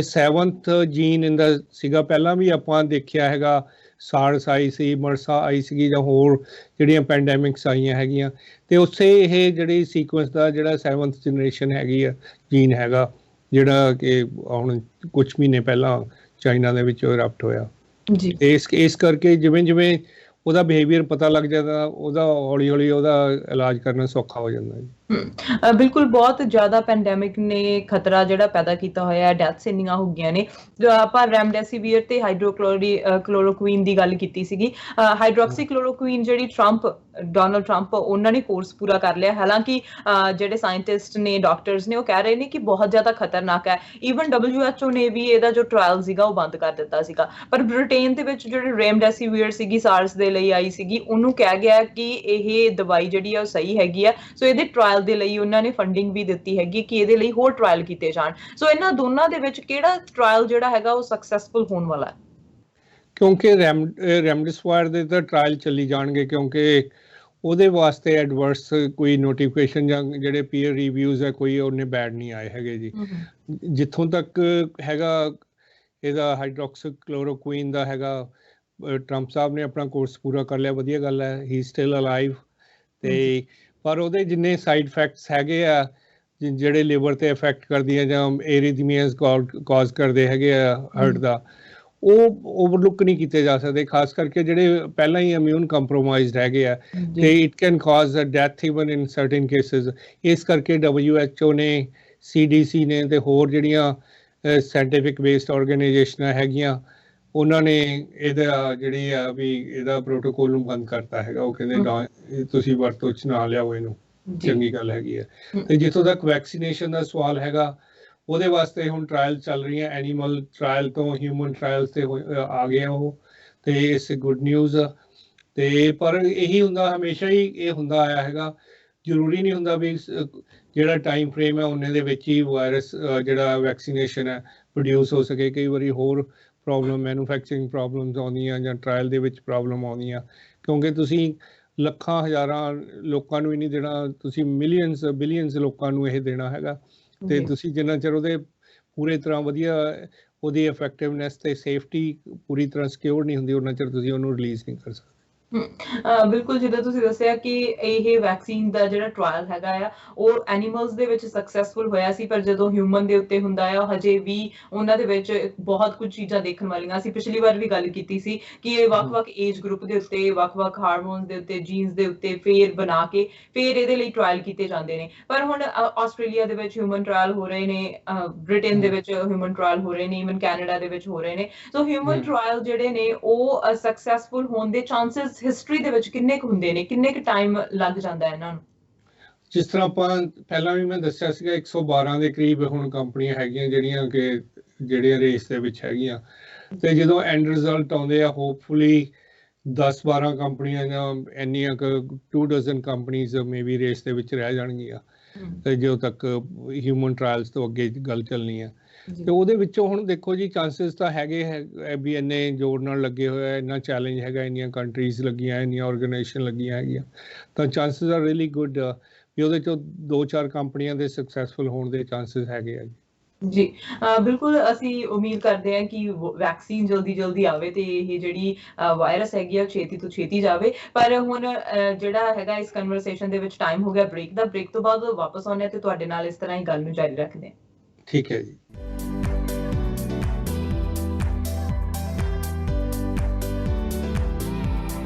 7th ਜੀਨ ਇਹਦਾ ਸੀਗਾ, ਪਹਿਲਾਂ ਵੀ ਆਪਾਂ ਦੇਖਿਆ ਹੈਗਾ, ਸਾਰਸ ਆਈ ਸੀ, ਮਰਸਾ ਆਈ ਸੀਗੀ, ਜਾਂ ਹੋਰ ਜਿਹੜੀਆਂ ਪੈਂਡੈਮਿਕਸ ਆਈਆਂ ਹੈਗੀਆਂ, ਤੇ ਉਸੇ ਇਹ ਜਿਹੜੀ ਸੀਕੁਐਂਸ ਦਾ ਜਿਹੜਾ 7th ਜਨਰੇਸ਼ਨ ਹੈਗੀ ਆ ਜੀਨ ਹੈਗਾ, ਜਿਹੜਾ ਕਿ ਹੁਣ ਕੁਝ ਮਹੀਨੇ ਪਹਿਲਾਂ ਚਾਈਨਾ ਦੇ ਵਿੱਚ ਇਰਪਟ ਹੋਇਆ। ਇਸ ਕਰਕੇ ਜਿਵੇਂ ਉਹਦਾ ਬਿਹੇਵੀਅਰ ਪਤਾ ਲੱਗ ਜਾਂਦਾ, ਉਹਦਾ ਹੌਲੀ ਉਹਦਾ ਇਲਾਜ ਕਰਨਾ ਸੌਖਾ ਹੋ ਜਾਂਦਾ ਜੀ। ਬਿਲਕੁਲ, ਬਹੁਤ ਜ਼ਿਆਦਾ ਪੈਂਡੈਮਿਕ ਨੇ ਖਤਰਾ ਜਿਹੜਾ ਪੈਦਾ ਕੀਤਾ ਹੋਇਆ, ਡੈਥਸ ਇੰਨੀਆਂ ਹੋ ਗਈਆਂ ਨੇ। ਆਪਾਂ ਰੈਮਡੇਸਿਵਿਰ ਤੇ ਹਾਈਡਰੋਕਲੋਰੋਕੁਈਨ ਦੀ ਗੱਲ ਕੀਤੀ ਸੀਗੀ। ਹਾਈਡਰੋਕਸੀਕਲੋਰੋਕੁਈਨ ਜਿਹੜੀ ਡੋਨਾਲਡ ਟਰੰਪ ਉਹਨਾਂ ਨੇ ਕੋਰਸ ਪੂਰਾ ਕਰ ਲਿਆ, ਹਾਲਾਂਕਿ ਜਿਹੜੇ ਸਾਇੰਟਿਸਟ ਨੇ, ਡਾਕਟਰਸ ਨੇ, ਉਹ ਕਹਿ ਰਹੇ ਨੇ ਕਿ ਬਹੁਤ ਜ਼ਿਆਦਾ ਖਤਰਨਾਕ ਹੈ। ਈਵਨ WHO ਨੇ ਵੀ ਇਹਦਾ ਜੋ ਟ੍ਰਾਇਲ ਸੀਗਾ ਉਹ ਬੰਦ ਕਰ ਦਿੱਤਾ ਸੀਗਾ। ਪਰ ਬ੍ਰਿਟੇਨ ਦੇ ਵਿੱਚ ਜਿਹੜੀ ਰੈਮਡੇਸਿਵਿਰ ਸੀਗੀ, ਸਾਰਸ ਦੇ ਲਈ ਆਈ ਸੀਗੀ, ਉਹਨੂੰ ਕਿਹਾ ਗਿਆ ਕਿ ਇਹ ਦਵਾਈ ਜਿਹੜੀ ਆ ਉਹ ਸਹੀ ਹੈਗੀ ਆ, ਸੋ ਇਹਦੇ ਟ੍ਰਾਇਲ ਦੇ ਲਈ ਉਹਨਾਂ ਨੇ ਫੰਡਿੰਗ ਵੀ ਦਿੱਤੀ ਹੈਗੀ ਕਿ ਇਹਦੇ ਲਈ ਹੋਰ ਟ੍ਰਾਇਲ ਕੀਤੇ ਜਾਣ। ਸੋ ਇਹਨਾਂ ਦੋਨਾਂ ਦੇ ਵਿੱਚ ਕਿਹੜਾ ਟ੍ਰਾਇਲ ਜਿਹੜਾ ਹੈਗਾ ਉਹ ਸਕਸੈਸਫੁਲ ਹੋਣ ਵਾਲਾ ਹੈ? ਕਿਉਂਕਿ ਰੈਮਡੇਸਿਵਿਰ ਦੇ ਤਾਂ ਟ੍ਰਾਇਲ ਚੱਲੀ ਜਾਣਗੇ, ਕਿਉਂਕਿ ਉਹਦੇ ਵਾਸਤੇ ਐਡਵਰਸ ਕੋਈ ਨੋਟੀਫਿਕੇਸ਼ਨ ਜਾਂ ਜਿਹੜੇ ਪੀਅਰ ਰਿਵਿਊਜ਼ ਹੈ ਕੋਈ ਉਹਨੇ ਬੈਡ ਨਹੀਂ ਆਏ ਹੈਗੇ ਜੀ। ਜਿੱਥੋਂ ਤੱਕ ਹੈਗਾ ਇਹਦਾ ਹਾਈਡਰੋਕਸੀਕਲੋਰੋਕੁਈਨ ਦਾ ਹੈਗਾ, ਟਰੰਪ ਸਾਹਿਬ ਨੇ ਆਪਣਾ ਕੋਰਸ ਪੂਰਾ ਕਰ ਲਿਆ, ਵਧੀਆ ਗੱਲ ਹੈ, ਹੀ ਸਟਿਲ ਅਲਾਈਵ। ਤੇ ਪਰ ਉਹਦੇ ਜਿੰਨੇ ਸਾਈਡ ਇਫੈਕਟਸ ਹੈਗੇ ਆ, ਜਿਹੜੇ ਲਿਵਰ ਤੇ ਇਫੈਕਟ ਕਰਦੀਆਂ ਜਾਂ ਏਰੀਥਮੀਆਸ ਕਾਜ਼ ਕਰਦੇ ਹੈਗੇ ਆ ਹਾਰਟ ਦਾ, ਉਹ ਓਵਰਲੁੱਕ ਨਹੀਂ ਕੀਤੇ ਜਾ ਸਕਦੇ, ਖਾਸ ਕਰਕੇ ਜਿਹੜੇ ਪਹਿਲਾਂ ਹੀ ਇਮਿਊਨ ਕੰਪਰੋਮਾਈਜ਼ਡ ਹੈਗੇ ਆ, ਤੇ it can cause a death even in certain cases. ਇਸ ਕਰਕੇ WHO ਨੇ, CDC ਨੇ, ਤੇ ਹੋਰ ਜਿਹੜੀਆਂ ਸਾਇੰਟੀਫਿਕ ਬੇਸਡ ਆਰਗੇਨਾਈਜੇਸ਼ਨਾਂ ਹੈਗੀਆਂ, ਉਹਨਾਂ ਨੇ ਇਹਦਾ ਜਿਹੜੀ ਆ ਵੀ ਇਹਦਾ ਪ੍ਰੋਟੋਕੋਲ ਨੂੰ ਬੰਦ ਕਰਤਾ ਹੈਗਾ। ਉਹ ਕਹਿੰਦੇ ਤੁਸੀਂ ਵਰਤੋਂ 'ਚ ਨਾ ਲਿਆਓ ਇਹਨੂੰ, ਚੰਗੀ ਗੱਲ ਹੈਗੀ ਹੈ। ਤੇ ਜਿੱਥੋਂ ਤੱਕ ਵੈਕਸੀਨੇਸ਼ਨ ਦਾ ਸਵਾਲ ਹੈਗਾ, ਉਹਦੇ ਵਾਸਤੇ ਹੁਣ ਟ੍ਰਾਇਲ ਚੱਲ ਰਹੀਆਂ, ਐਨੀਮਲ ਟ੍ਰਾਇਲ ਤੋਂ ਹਿਊਮਨ ਟ੍ਰਾਇਲਸ ਤੇ ਆ ਗਏ ਉਹ, ਤੇ ਇਸ ਗੁੱਡ ਨਿਊਜ਼। ਤੇ ਪਰ ਇਹੀ ਹੁੰਦਾ, ਹਮੇਸ਼ਾ ਹੀ ਇਹ ਹੁੰਦਾ ਆਇਆ ਹੈਗਾ, ਜ਼ਰੂਰੀ ਨਹੀਂ ਹੁੰਦਾ ਵੀ ਜਿਹੜਾ ਟਾਈਮ ਫਰੇਮ ਹੈ ਉਹਨੇ ਦੇ ਵਿੱਚ ਹੀ ਵਾਇਰਸ ਜਿਹੜਾ ਵੈਕਸੀਨੇਸ਼ਨ ਹੈ ਪ੍ਰੋਡਿਊਸ ਹੋ ਸਕੇ। ਕਈ ਵਾਰੀ ਹੋਰ ਪ੍ਰੋਬਲਮ, ਮੈਨੂਫੈਕਚਰਿੰਗ ਪ੍ਰੋਬਲਮਸ ਆਉਂਦੀਆਂ ਜਾਂ ਟ੍ਰਾਇਲ ਦੇ ਵਿੱਚ ਪ੍ਰੋਬਲਮ ਆਉਂਦੀਆਂ, ਕਿਉਂਕਿ ਤੁਸੀਂ ਲੱਖਾਂ ਹਜ਼ਾਰਾਂ ਲੋਕਾਂ ਨੂੰ ਹੀ ਨਹੀਂ ਦੇਣਾ, ਤੁਸੀਂ ਮਿਲੀਅਨਸ ਬਿਲੀਅਨਸ ਲੋਕਾਂ ਨੂੰ ਇਹ ਦੇਣਾ ਹੈਗਾ। ਤੇ ਤੁਸੀਂ ਜਿੰਨਾ ਚਿਰ ਉਹਦੇ ਪੂਰੇ ਤਰ੍ਹਾਂ ਵਧੀਆ ਉਹਦੀ ਇਫੈਕਟਿਵਨੈਸ ਤੇ ਸੇਫਟੀ ਪੂਰੀ ਤਰ੍ਹਾਂ ਸਿਕਿਉਰ ਨਹੀਂ ਹੁੰਦੀ, ਉਹਨਾਂ ਚਿਰ ਤੁਸੀਂ ਉਹਨੂੰ ਰਿਲੀਜ਼ ਨਹੀਂ ਕਰ ਸਕਦੇ। ਬਿਲਕੁਲ ਜਿੱਦਾਂ ਤੁਸੀਂ ਦੱਸਿਆ ਕਿ ਇਹ ਵੈਕਸੀਨ ਦਾ ਜਿਹੜਾ ਟ੍ਰਾਇਲ ਹੈਗਾ ਆ ਉਹ ਐਨੀਮਲਸ ਦੇ ਵਿੱਚ ਸਕਸੈਸਫੁਲ ਹੋਇਆ ਸੀ, ਪਰ ਜਦੋਂ ਹਿਊਮਨ ਦੇ ਉੱਤੇ ਹੁੰਦਾ ਆ ਹਜੇ ਵੀ ਉਹਨਾਂ ਦੇ ਵਿੱਚ ਬਹੁਤ ਕੁਝ ਚੀਜ਼ਾਂ ਦੇਖਣ ਵਾਲੀਆਂ। ਅਸੀਂ ਪਿਛਲੀ ਵਾਰ ਵੀ ਗੱਲ ਕੀਤੀ ਸੀ ਕਿ ਇਹ ਵੱਖ-ਵੱਖ ਏਜ ਗਰੁੱਪ ਦੇ ਉੱਤੇ, ਵੱਖ-ਵੱਖ ਹਾਰਮੋਨਸ ਦੇ ਉੱਤੇ, ਜੀਨਸ ਦੇ ਉੱਤੇ ਫੇਰ ਬਣਾ ਕੇ ਫੇਰ ਇਹਦੇ ਲਈ ਟ੍ਰਾਇਲ ਕੀਤੇ ਜਾਂਦੇ ਨੇ। ਪਰ ਹੁਣ ਆਸਟ੍ਰੇਲੀਆ ਦੇ ਵਿੱਚ ਹਿਊਮਨ ਟ੍ਰਾਇਲ ਹੋ ਰਹੇ ਨੇ, ਬ੍ਰਿਟੇਨ ਦੇ ਵਿੱਚ ਹਿਊਮਨ ਟ੍ਰਾਇਲ ਹੋ ਰਹੇ ਨੇ, ਇਵਨ ਕੈਨੇਡਾ ਦੇ ਵਿੱਚ ਹੋ ਰਹੇ ਨੇ। ਸੋ ਹਿਊਮਨ ਟ੍ਰਾਇਲ ਜਿਹੜੇ ਨੇ ਉਹ ਸਕਸੈਸਫੁਲ ਹੋਣ ਦੇ ਚਾਂਸਸ ਹਿਸਟਰੀ ਦੇ ਵਿੱਚ ਕਿੰਨੇ ਕੁ ਹੁੰਦੇ ਨੇ, ਕਿੰਨੇ ਕੁ ਟਾਈਮ ਲੱਗ ਜਾਂਦਾ ਇਹਨਾਂ ਨੂੰ? ਜਿਸ ਤਰ੍ਹਾਂ ਆਪਾਂ ਪਹਿਲਾਂ ਵੀ ਮੈਂ ਦੱਸਿਆ ਸੀਗਾ 112 ਦੇ ਕਰੀਬ ਹੁਣ ਕੰਪਨੀਆਂ ਹੈਗੀਆਂ ਜਿਹੜੀਆਂ ਰੇਸ ਦੇ ਵਿੱਚ ਹੈਗੀਆਂ, ਤੇ ਜਦੋਂ ਐਂਡ ਰਿਜ਼ਲਟ ਆਉਂਦੇ ਆ ਹੋਪਫੁਲੀ 10-12 ਕੰਪਨੀਆਂ ਜਾਂ ਇੰਨੀਆਂ ਕੁ 2 ਡਜ਼ਨ ਕੰਪਨੀਜ਼ ਮੇ ਵੀ ਰੇਸ ਦੇ ਵਿੱਚ ਰਹਿ ਜਾਣਗੀਆਂ ਤੇ ਜਦੋਂ ਤੱਕ ਹਿਊਮਨ ਟ੍ਰਾਇਲਸ ਤੋਂ ਅੱਗੇ ਗੱਲ ਚੱਲਣੀ ਆ। ਤੇ ਉਹਦੇ ਵਿੱਚੋਂ ਹੁਣ ਦੇਖੋ ਜੀ ਚਾਂਸਸ ਤਾਂ ਹੈਗੇ ਵੀ ਇੰਨੇ ਜ਼ੋਰ ਨਾਲ ਲੱਗੇ ਹੋਏ ਆ, ਇੰਨਾ ਚੈਲੰਜ ਹੈਗਾ, ਇੰਨੀਆਂ ਕੰਟਰੀਜ਼ ਲੱਗੀਆਂ, ਇੰਨੀਆਂ ਆਰਗੇਨਾਈਜੇਸ਼ਨ ਲੱਗੀਆਂ ਹੈਗੀਆਂ, ਤਾਂ ਚਾਂਸਸ ਆਰ ਰੀਅਲੀ ਗੁੱਡ ਵੀ ਉਹਦੇ ਚੋਂ 2-4 ਕੰਪਨੀਆਂ ਦੇ ਸਕਸੈਸਫੁਲ ਹੋਣ ਦੇ ਚਾਂਸਸ ਹੈਗੇ ਆ ਜੀ। ਜੀ ਬਿਲਕੁਲ ਅਸੀਂ ਉਮੀਦ ਕਰਦੇ ਹਾਂ ਕਿ ਵੈਕਸੀਨ ਜਲਦੀ ਆਵੇ ਤੇ ਇਹ ਜਿਹੜੀ ਵਾਇਰਸ ਹੈਗੀ ਆ ਛੇਤੀ ਤੋਂ ਛੇਤੀ ਜਾਵੇ। ਪਰ ਹੁਣ ਜਿਹੜਾ ਹੈਗਾ ਇਸ ਕਨਵਰਸੇਸ਼ਨ ਦੇ ਵਿੱਚ ਟਾਈਮ ਹੋ ਗਿਆ ਬ੍ਰੇਕ ਦਾ। ਬ੍ਰੇਕ ਤੋਂ ਬਾਅਦ ਵਾਪਸ ਆਉਂਦੇ ਤੇ ਤੁਹਾਡੇ ਨਾਲ ਇਸ ਤਰ੍ਹਾਂ ਹੀ ਗੱਲ ਨੂੰ ਜਾਰੀ ਰੱਖਦੇ ਹਾਂ। ਠੀਕ ਹੈ ਜੀ।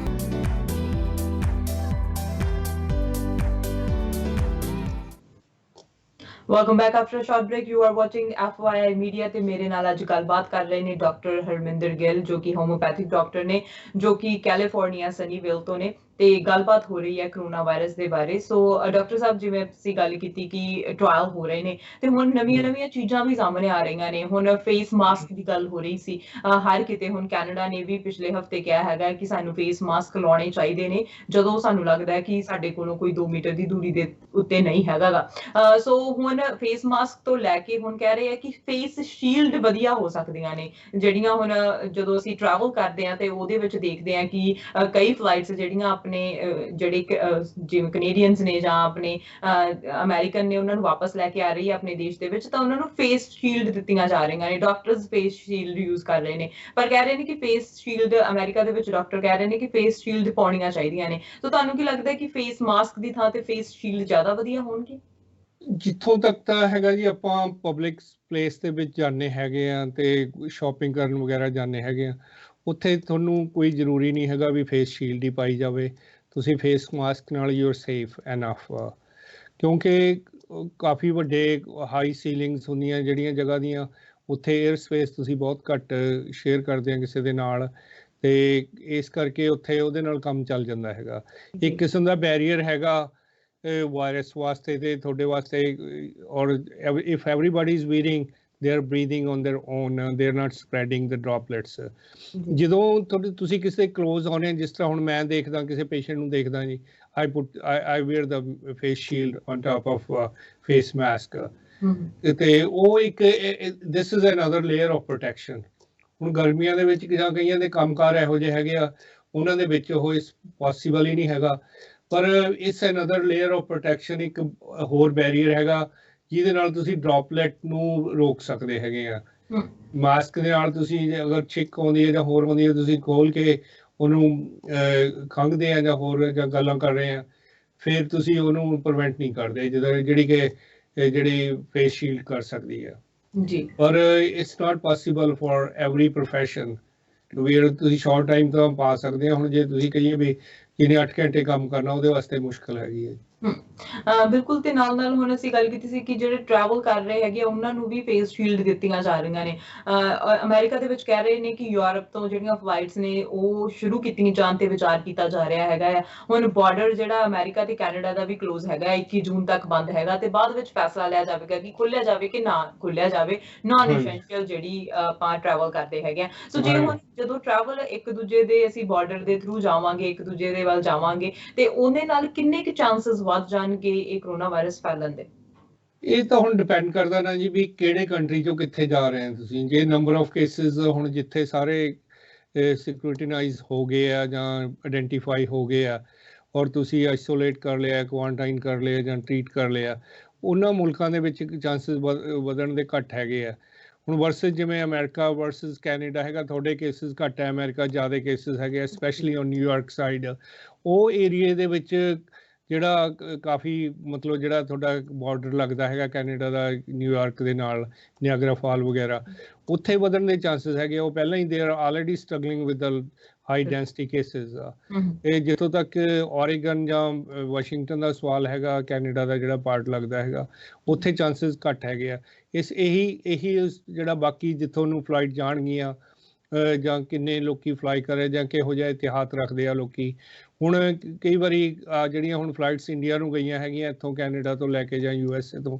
Welcome back after a short break. You are watching FYI media ਤੇ ਮੇਰੇ ਨਾਲ ਅੱਜ ਗੱਲਬਾਤ ਕਰ ਰਹੇ ਨੇ ਡਾਕਟਰ ਹਰਮਿੰਦਰ ਗਿੱਲ ਜੋ ਕਿ ਹੋਮਿਓਪੈਥਿਕ ਡਾਕਟਰ ਨੇ, ਜੋ ਕਿ ਕੈਲੀਫੋਰਨੀਆ ਸਨੀਵੇਲ ਤੋਂ ਨੇ, ਤੇ ਗੱਲਬਾਤ ਹੋ ਰਹੀ ਹੈ ਕਰੋਨਾ ਵਾਇਰਸ ਦੇ ਬਾਰੇ। ਸੋ ਡਾਕਟਰ ਸਾਹਿਬ ਜਿਵੇਂ ਤੁਸੀਂ ਗੱਲ ਕੀਤੀ ਕਿ ਟ੍ਰਾਇਲ ਹੋ ਰਹੇ ਨੇ ਤੇ ਹੁਣ ਨਵੀਆਂ ਚੀਜ਼ਾਂ ਵੀ ਸਾਹਮਣੇ ਆ ਰਹੀਆਂ ਨੇ। ਹੁਣ ਫੇਸ ਮਾਸਕ ਦੀ ਗੱਲ ਹੋ ਰਹੀ ਸੀ ਹਰ ਕਿਤੇ। ਹੁਣ ਕੈਨੇਡਾ ਨੇ ਵੀ ਪਿਛਲੇ ਹਫਤੇ ਕਿਹਾ ਹੈਗਾ ਕਿ ਸਾਨੂੰ ਫੇਸ ਮਾਸਕ ਲਾਉਣੇ ਚਾਹੀਦੇ ਨੇ ਜਦੋਂ ਸਾਨੂੰ ਲੱਗਦਾ ਹੈ ਕਿ ਸਾਡੇ ਕੋਲੋਂ ਕੋਈ 2 ਮੀਟਰ ਦੀ ਦੂਰੀ ਦੇ ਉੱਤੇ ਨਹੀਂ ਹੈਗਾ। ਸੋ ਹੁਣ ਫੇਸ ਮਾਸਕ ਤੋਂ ਲੈ ਕੇ ਹੁਣ ਕਹਿ ਰਹੇ ਆ ਕਿ ਫੇਸ ਸ਼ੀਲਡ ਵਧੀਆ ਹੋ ਸਕਦੀਆਂ ਨੇ, ਜਿਹੜੀਆਂ ਹੁਣ ਜਦੋਂ ਅਸੀਂ ਟਰੈਵਲ ਕਰਦੇ ਆ ਤੇ ਉਹਦੇ ਵਿੱਚ ਦੇਖਦੇ ਆ ਕਿ ਕਈ ਫਲਾਈਟਸ ਜਿਹੜੀਆਂ ਆਪਣੇ ਜਿਹੜੇ ਜਿਵੇਂ ਕੈਨੇਡੀਅਨਸ ਨੇ ਜਾਂ ਆਪਣੇ ਅਮਰੀਕਨ ਨੇ ਉਹਨਾਂ ਨੂੰ ਵਾਪਸ ਲੈ ਕੇ ਆ ਰਹੀ ਹੈ ਆਪਣੇ ਦੇਸ਼ ਦੇ ਵਿੱਚ, ਤਾਂ ਉਹਨਾਂ ਨੂੰ ਫੇਸ ਸ਼ੀਲਡ ਦਿੱਤੀਆਂ ਜਾ ਰਹੀਆਂ ਨੇ। ਡਾਕਟਰਸ ਫੇਸ ਸ਼ੀਲਡ ਯੂਜ਼ ਕਰ ਰਹੇ ਨੇ, ਪਰ ਕਹਿ ਰਹੇ ਨੇ ਕਿ ਫੇਸ ਸ਼ੀਲਡ ਅਮਰੀਕਾ ਦੇ ਵਿੱਚ ਡਾਕਟਰ ਕਹਿ ਰਹੇ ਨੇ ਕਿ ਫੇਸ ਸ਼ੀਲਡ ਪਾਉਣੀਆਂ ਚਾਹੀਦੀਆਂ ਨੇ। ਸੋ ਤੁਹਾਨੂੰ ਕੀ ਲੱਗਦਾ ਕਿ ਫੇਸ ਮਾਸਕ ਦੀ ਥਾਂ ਤੇ ਫੇਸ ਸ਼ੀਲਡ ਜ਼ਿਆਦਾ ਵਧੀਆ ਹੋਣਗੇ? ਜਿੱਥੋਂ ਤੱਕ ਤਾਂ ਹੈਗਾ ਜੀ, ਆਪਾਂ ਪਬਲਿਕ ਪਲੇਸ ਦੇ ਵਿੱਚ ਜਾਂਦੇ ਹੈਗੇ ਆ ਤੇ ਸ਼ਾਪਿੰਗ ਕਰਨ ਵਗੈਰਾ ਜਾਂਦੇ ਹੈਗੇ ਆ, ਉੱਥੇ ਤੁਹਾਨੂੰ ਕੋਈ ਜ਼ਰੂਰੀ ਨਹੀਂ ਹੈਗਾ ਵੀ ਫੇਸ ਸ਼ੀਲਡ ਹੀ ਪਾਈ ਜਾਵੇ। ਤੁਸੀਂ ਫੇਸ ਮਾਸਕ ਨਾਲ ਯੂ ਆਰ ਸੇਫ ਐਨਫ, ਕਿਉਂਕਿ ਕਾਫੀ ਵੱਡੇ ਹਾਈ ਸੀਲਿੰਗਸ ਹੁੰਦੀਆਂ ਜਿਹੜੀਆਂ ਜਗ੍ਹਾ ਦੀਆਂ, ਉੱਥੇ 에ਅਰ ਸਪੇਸ ਤੁਸੀਂ ਬਹੁਤ ਘੱਟ ਸ਼ੇਅਰ ਕਰਦੇ ਆ ਕਿਸੇ ਦੇ ਨਾਲ, ਤੇ ਇਸ ਕਰਕੇ ਉੱਥੇ ਉਹਦੇ ਨਾਲ ਕੰਮ ਚੱਲ ਜਾਂਦਾ ਹੈਗਾ। ਇੱਕ ਕਿਸਮ ਦਾ ਬੈਰੀਅਰ ਹੈਗਾ ਵਾਇਰਸ ਵਾਸਤੇ ਤੇ ਤੁਹਾਡੇ ਵਾਸਤੇ। ਔਰ if everybody is wearing they are breathing on their own, they are not spreading the droplets. ਜਦੋਂ ਤੁਸੀਂ ਕਿਸੇ ਕਲੋਜ਼ ਆਉਣੇ, ਜਿਸ ਤਰ੍ਹਾਂ ਹੁਣ ਮੈਂ ਦੇਖਦਾ ਕਿਸੇ ਪੇਸ਼ੈਂਟ ਨੂੰ ਦੇਖਦਾ ਜੀ, I wear the face shield on top of face mask, ਤੇ ਉਹ ਇੱਕ this is another layer of protection. ਹੁਣ ਗਰਮੀਆਂ ਦੇ ਵਿੱਚ ਕਈਆਂ ਦੇ ਕੰਮਕਾਰ ਇਹੋ ਜਿਹੇ ਹੈਗੇ ਆ, ਉਹਨਾਂ ਦੇ ਵਿੱਚ ਉਹ ਪੋਸੀਬਲ ਹੀ ਨਹੀਂ ਹੈਗਾ, ਪਰ ਇਸ ਅਨਦਰ ਲੇਅਰ ਆਫ ਪ੍ਰੋਟੈਕਸ਼ਨ, ਇੱਕ ਹੋਰ ਬੈਰੀਅਰ ਹੈਗਾ ਜਿਹਦੇ ਨਾਲ ਤੁਸੀਂ ਡ੍ਰੌਪਲੇਟ ਨੂੰ ਰੋਕ ਸਕਦੇ ਹੈਗੇ ਆ। ਮਾਸਕ ਦੇ ਨਾਲ ਤੁਸੀਂ ਅਗਰ ਛਿੱਕ ਆਉਂਦੀ ਹੈ ਜਾਂ ਹੋਰ ਆਉਂਦੀ ਹੈ, ਤੁਸੀਂ ਖੋਲ ਕੇ ਉਹਨੂੰ ਖੰਘਦੇ ਆ ਜਾਂ ਹੋਰ ਜਾਂ ਗੱਲਾਂ ਕਰ ਰਹੇ ਆ, ਫਿਰ ਤੁਸੀਂ ਉਹਨੂੰ ਪ੍ਰੀਵੈਂਟ ਨਹੀਂ ਕਰਦੇ ਜਿਹੜੀ ਫੇਸ ਸ਼ੀਲਡ ਕਰ ਸਕਦੀ ਹੈ ਜੀ। ਪਰ it's not possible for every profession to wear. ਤੁਸੀਂ ਸ਼ਾਰਟ ਟਾਈਮ ਤਾਂ ਪਾ ਸਕਦੇ ਆ, ਹੁਣ ਜੇ ਤੁਸੀਂ ਕਹੀਏ ਵੀ ਜਿਹਨੇ 8 ਘੰਟੇ ਕੰਮ ਕਰਨਾ ਉਹਦੇ ਵਾਸਤੇ ਮੁਸ਼ਕਲ ਹੈਗੀ ਹੈ। ਬਿਲਕੁਲ। ਤੇ ਨਾਲ ਹੁਣ ਅਸੀਂ ਗੱਲ ਕੀਤੀ ਸੀ ਕਿ ਜਿਹੜੇ ਟਰੈਵਲ ਕਰ ਰਹੇ ਹੈਗੇ ਉਹਨਾਂ ਨੂੰ ਵੀ ਫੇਸ ਸ਼ੀਲਡ ਦਿੱਤੀਆਂ ਜਾ ਰਹੀਆਂ ਨੇ। ਅਮਰੀਕਾ ਦੇ ਵਿੱਚ ਕਹਿ ਰਹੇ ਨੇ ਕਿ ਯੂਰਪ ਤੋਂ ਜਿਹੜੀਆਂ ਫਲਾਈਟਸ ਨੇ ਉਹ ਸ਼ੁਰੂ ਕੀਤੀਆਂ ਜਾਣ ਤੇ ਵਿਚਾਰ ਕੀਤਾ ਜਾ ਰਿਹਾ ਹੈਗਾ ਆ। ਹੁਣ ਬਾਰਡਰ ਜਿਹੜਾ ਅਮਰੀਕਾ ਤੇ ਕੈਨੇਡਾ ਦਾ ਵੀ ਕਲੋਜ਼ ਹੈਗਾ, 21 ਜੂਨ ਤੱਕ ਬੰਦ ਹੈਗਾ, ਤੇ ਬਾਅਦ ਵਿੱਚ ਫੈਸਲਾ ਲਿਆ ਜਾਵੇਗਾ ਕਿ ਖੋਲਿਆ ਜਾਵੇ ਕਿ ਨਾ ਖੋਲਿਆ ਜਾਵੇ। ਨਾਨ ਐਸੈਂਸ਼ੀਅਲ ਜਿਹੜੀ ਆਪਾਂ ਟਰੈਵਲ ਕਰਦੇ ਹੈਗੇ ਆ। ਸੋ ਜੇ ਹੁਣ ਜਦੋਂ ਟਰੈਵਲ ਇੱਕ ਦੂਜੇ ਦੇ ਅਸੀਂ ਬਾਰਡਰ ਦੇ ਥਰੂ ਜਾਵਾਂਗੇ, ਇੱਕ ਦੂਜੇ ਦੇ ਵੱਲ ਜਾਵਾਂਗੇ, ਤੇ ਉਹਦੇ ਨਾਲ ਕਿੰਨੇ ਕੁ ਚਾਂਸਸ ਵੱਧ ਜਾਣਗੇ ਇਹ ਕਰੋਨਾ ਵਾਇਰਸ ਫੈਲਣ ਦੇ? ਇਹ ਤਾਂ ਹੁਣ ਡਿਪੈਂਡ ਕਰਦਾ ਨਾ ਜੀ ਵੀ ਕਿਹੜੇ ਕੰਟਰੀ ਚੋਂ ਕਿੱਥੇ ਜਾ ਰਹੇ ਹੋ ਤੁਸੀਂ। ਜੇ ਨੰਬਰ ਆਫ ਕੇਸਿਸ ਹੁਣ ਜਿੱਥੇ ਸਾਰੇ ਸਿਕਿਉਰਿਟੀਨਾਈਜ਼ ਹੋ ਗਏ ਆ ਜਾਂ ਆਇਡੈਂਟੀਫਾਈ ਹੋ ਗਏ ਆ, ਔਰ ਤੁਸੀਂ ਆਈਸੋਲੇਟ ਕਰ ਲਿਆ, ਕੁਆਰੰਟਾਈਨ ਕਰ ਲਿਆ ਜਾਂ ਟਰੀਟ ਕਰ ਲਿਆ, ਉਹਨਾਂ ਮੁਲਕਾਂ ਦੇ ਵਿੱਚ ਚਾਂਸਸ ਵਧਣ ਦੇ ਘੱਟ ਹੈਗੇ ਆ। ਹੁਣ ਵਰਸਸ ਜਿਵੇਂ ਅਮਰੀਕਾ ਵਰਸਸ ਕੈਨੇਡਾ ਹੈਗਾ, ਤੁਹਾਡੇ ਕੇਸਿਸ ਘੱਟ ਹੈ, ਅਮਰੀਕਾ ਜ਼ਿਆਦਾ ਕੇਸਿਸ ਹੈਗੇ, ਸਪੈਸ਼ਲੀ ਔਨ ਨਿਊਯਾਰਕ ਸਾਈਡ। ਉਹ ਏਰੀਏ ਦੇ ਵਿੱਚ ਜਿਹੜਾ ਕਾਫੀ ਮਤਲਬ ਜਿਹੜਾ ਤੁਹਾਡਾ ਬਾਰਡਰ ਲੱਗਦਾ ਹੈਗਾ ਕੈਨੇਡਾ ਦਾ ਨਿਊਯਾਰਕ ਦੇ ਨਾਲ, ਨਿਆਗਰਾ ਫਾਲ ਵਗੈਰਾ, ਉੱਥੇ ਵਧਣ ਦੇ ਚਾਂਸਸ ਹੈਗੇ। ਉਹ ਪਹਿਲਾਂ ਹੀ they are already struggling with the high density cases ਆ। ਇਹ ਜਿੱਥੋਂ ਤੱਕ ਔਰੀਗਨ ਜਾਂ ਵਾਸ਼ਿੰਗਟਨ ਦਾ ਸਵਾਲ ਹੈਗਾ, ਕੈਨੇਡਾ ਦਾ ਜਿਹੜਾ ਪਾਰਟ ਲੱਗਦਾ ਹੈਗਾ, ਉੱਥੇ ਚਾਂਸਸ ਘੱਟ ਹੈਗੇ ਆ। ਇਹੀ ਜਿਹੜਾ ਬਾਕੀ ਜਿੱਥੋਂ ਨੂੰ ਫਲਾਈਟ ਜਾਣਗੀਆਂ ਜਾਂ ਕਿੰਨੇ ਲੋਕੀ ਫਲਾਈ ਕਰ ਰਹੇ ਜਾਂ ਕਿਹੋ ਜਿਹਾ ਇਤਿਹਾਤ ਰੱਖਦੇ ਆ ਲੋਕੀ। ਹੁਣ ਕਈ ਵਾਰੀ ਜਿਹੜੀਆਂ ਹੁਣ ਫਲਾਈਟਸ ਇੰਡੀਆ ਨੂੰ ਗਈਆਂ ਹੈਗੀਆਂ ਇੱਥੋਂ ਕੈਨੇਡਾ ਤੋਂ ਲੈ ਕੇ ਜਾਂ USA ਤੋਂ,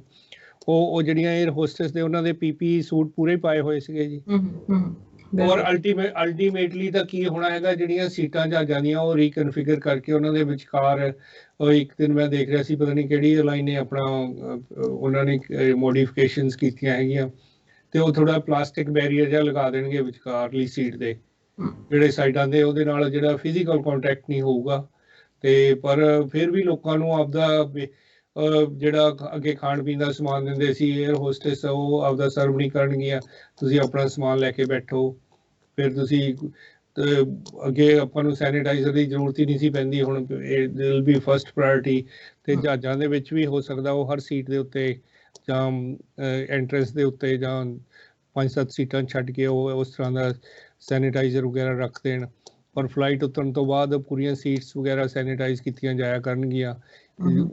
ਉਹ ਜਿਹੜੀਆਂ 에ਅਰ ਹੋਸਟਸ ਦੇ ਉਹਨਾਂ ਦੇ PPE ਸੂਟ ਪੂਰੇ ਪਾਏ ਹੋਏ ਸੀਗੇ ਜੀ। ਔਰ ਅਲਟੀਮੇਟਲੀ ਤਾਂ ਕੀ ਹੋਣਾ ਹੈਗਾ, ਜਿਹੜੀਆਂ ਸੀਟਾਂ ਜਹਾਜ਼ਾਂ ਦੀਆਂ ਉਹ ਰੀਕਨਫਿਗਰ ਕਰਕੇ ਉਹਨਾਂ ਦੇ ਵਿਚਕਾਰ, ਇੱਕ ਦਿਨ ਮੈਂ ਦੇਖ ਰਿਹਾ ਸੀ ਪਤਾ ਨਹੀਂ ਕਿਹੜੀ ਏਅਰਲਾਈਨ ਨੇ ਆਪਣਾ ਉਹਨਾਂ ਨੇ ਮੋਡੀਫਿਕੇਸ਼ਨਸ ਕੀਤੀਆਂ ਹੈਗੀਆਂ, ਤੇ ਉਹ ਥੋੜਾ ਪਲਾਸਟਿਕ ਬੈਰੀਅਰ ਜਿਹਾ ਲਗਾ ਦੇਣਗੇ ਵਿਚਕਾਰਲੀ ਸੀਟ ਦੇ ਜਿਹੜੇ ਸਾਈਡਾਂ ਦੇ, ਉਹਦੇ ਨਾਲ ਜਿਹੜਾ ਫਿਜ਼ੀਕਲ ਕੰਟੈਕਟ ਨਹੀਂ ਹੋਊਗਾ। ਤੇ ਪਰ ਫਿਰ ਵੀ ਲੋਕਾਂ ਨੂੰ ਆਪਦਾ ਜਿਹੜਾ ਅੱਗੇ ਖਾਣ ਪੀਣ ਦਾ ਸਮਾਨ ਦਿੰਦੇ ਸੀ 에ਅਰ ਹੋਸਟਸ, ਉਹ ਆਪਦਾ ਸਰਵ ਨਹੀਂ ਕਰਨਗੀਆਂ, ਤੁਸੀਂ ਆਪਣਾ ਸਮਾਨ ਲੈ ਕੇ ਬੈਠੋ। ਫਿਰ ਤੁਸੀਂ ਅੱਗੇ ਆਪਾਂ ਨੂੰ ਸੈਨੀਟਾਈਜ਼ਰ ਦੀ ਜ਼ਰੂਰਤ ਹੀ ਨਹੀਂ ਸੀ ਪੈਂਦੀ, ਹੁਣ it will be first priority. ਤੇ ਜਹਾਜ਼ਾਂ ਦੇ ਵਿੱਚ ਵੀ ਹੋ ਸਕਦਾ ਉਹ ਹਰ ਸੀਟ ਦੇ ਉੱਤੇ ਜਾਂ ਐਂਟਰੈਂਸ ਦੇ ਉੱਤੇ ਜਾਂ 5-7 ਸੀਟਾਂ ਛੱਡ ਕੇ ਉਹ ਉਸ ਤਰ੍ਹਾਂ ਦਾ ਸੈਨੀਟਾਈਜ਼ਰ ਵਗੈਰਾ ਰੱਖ ਦੇਣ। ਔਰ ਫਲਾਈਟ ਉਤਰਨ ਤੋਂ ਬਾਅਦ ਪੂਰੀਆਂ ਸੀਟਸ ਵਗੈਰਾ ਸੈਨੀਟਾਈਜ਼ ਕੀਤੀਆਂ ਜਾਇਆ ਕਰਨਗੀਆਂ।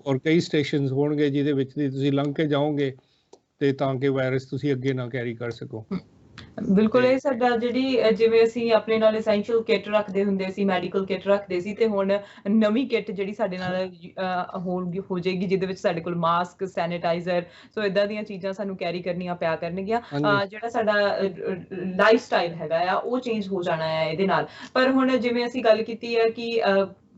ਔਰ ਕਈ ਸਟੇਸ਼ਨਸ ਹੋਣਗੇ ਜਿਹਦੇ ਵਿੱਚ ਦੀ ਤੁਸੀਂ ਲੰਘ ਕੇ ਜਾਓਗੇ ਤੇ ਤਾਂ ਕਿ ਵਾਇਰਸ ਤੁਸੀਂ ਅੱਗੇ ਨਾ ਕੈਰੀ ਕਰ ਸਕੋ। ਬਿਲਕੁਲ, ਇਹ ਸਾਡਾ ਜਿਹੜੀ ਜਿਵੇਂ ਅਸੀਂ ਆਪਣੇ ਨਾਲ ਐਸੈਂਸ਼ੀਅਲ ਕਿੱਟ ਰੱਖਦੇ ਹੁੰਦੇ ਸੀ, ਮੈਡੀਕਲ ਕਿੱਟ ਰੱਖਦੇ ਸੀ, ਤੇ ਹੁਣ ਨਵੀਂ ਕਿੱਟ ਜਿਹੜੀ ਸਾਡੇ ਨਾਲ ਹੋ ਜਾਏਗੀ, ਜਿਹਦੇ ਵਿੱਚ ਸਾਡੇ ਕੋਲ ਮਾਸਕ, ਸੈਨੀਟਾਈਜ਼ਰ, ਸੋ ਇਦਾਂ ਦੀਆਂ ਚੀਜ਼ਾਂ ਸਾਨੂੰ ਕੈਰੀ ਕਰਨੀਆਂ ਪਿਆ ਕਰਨਗੀਆਂ। ਜਿਹੜਾ ਸਾਡਾ ਲਾਈਫ ਸਟਾਈਲ ਹੈਗਾ ਆ ਉਹ ਚੇਂਜ ਹੋ ਜਾਣਾ ਹੈ ਇਹਦੇ ਨਾਲ। ਪਰ ਹੁਣ ਜਿਵੇਂ ਅਸੀਂ ਗੱਲ ਕੀਤੀ ਹੈ ਕਿ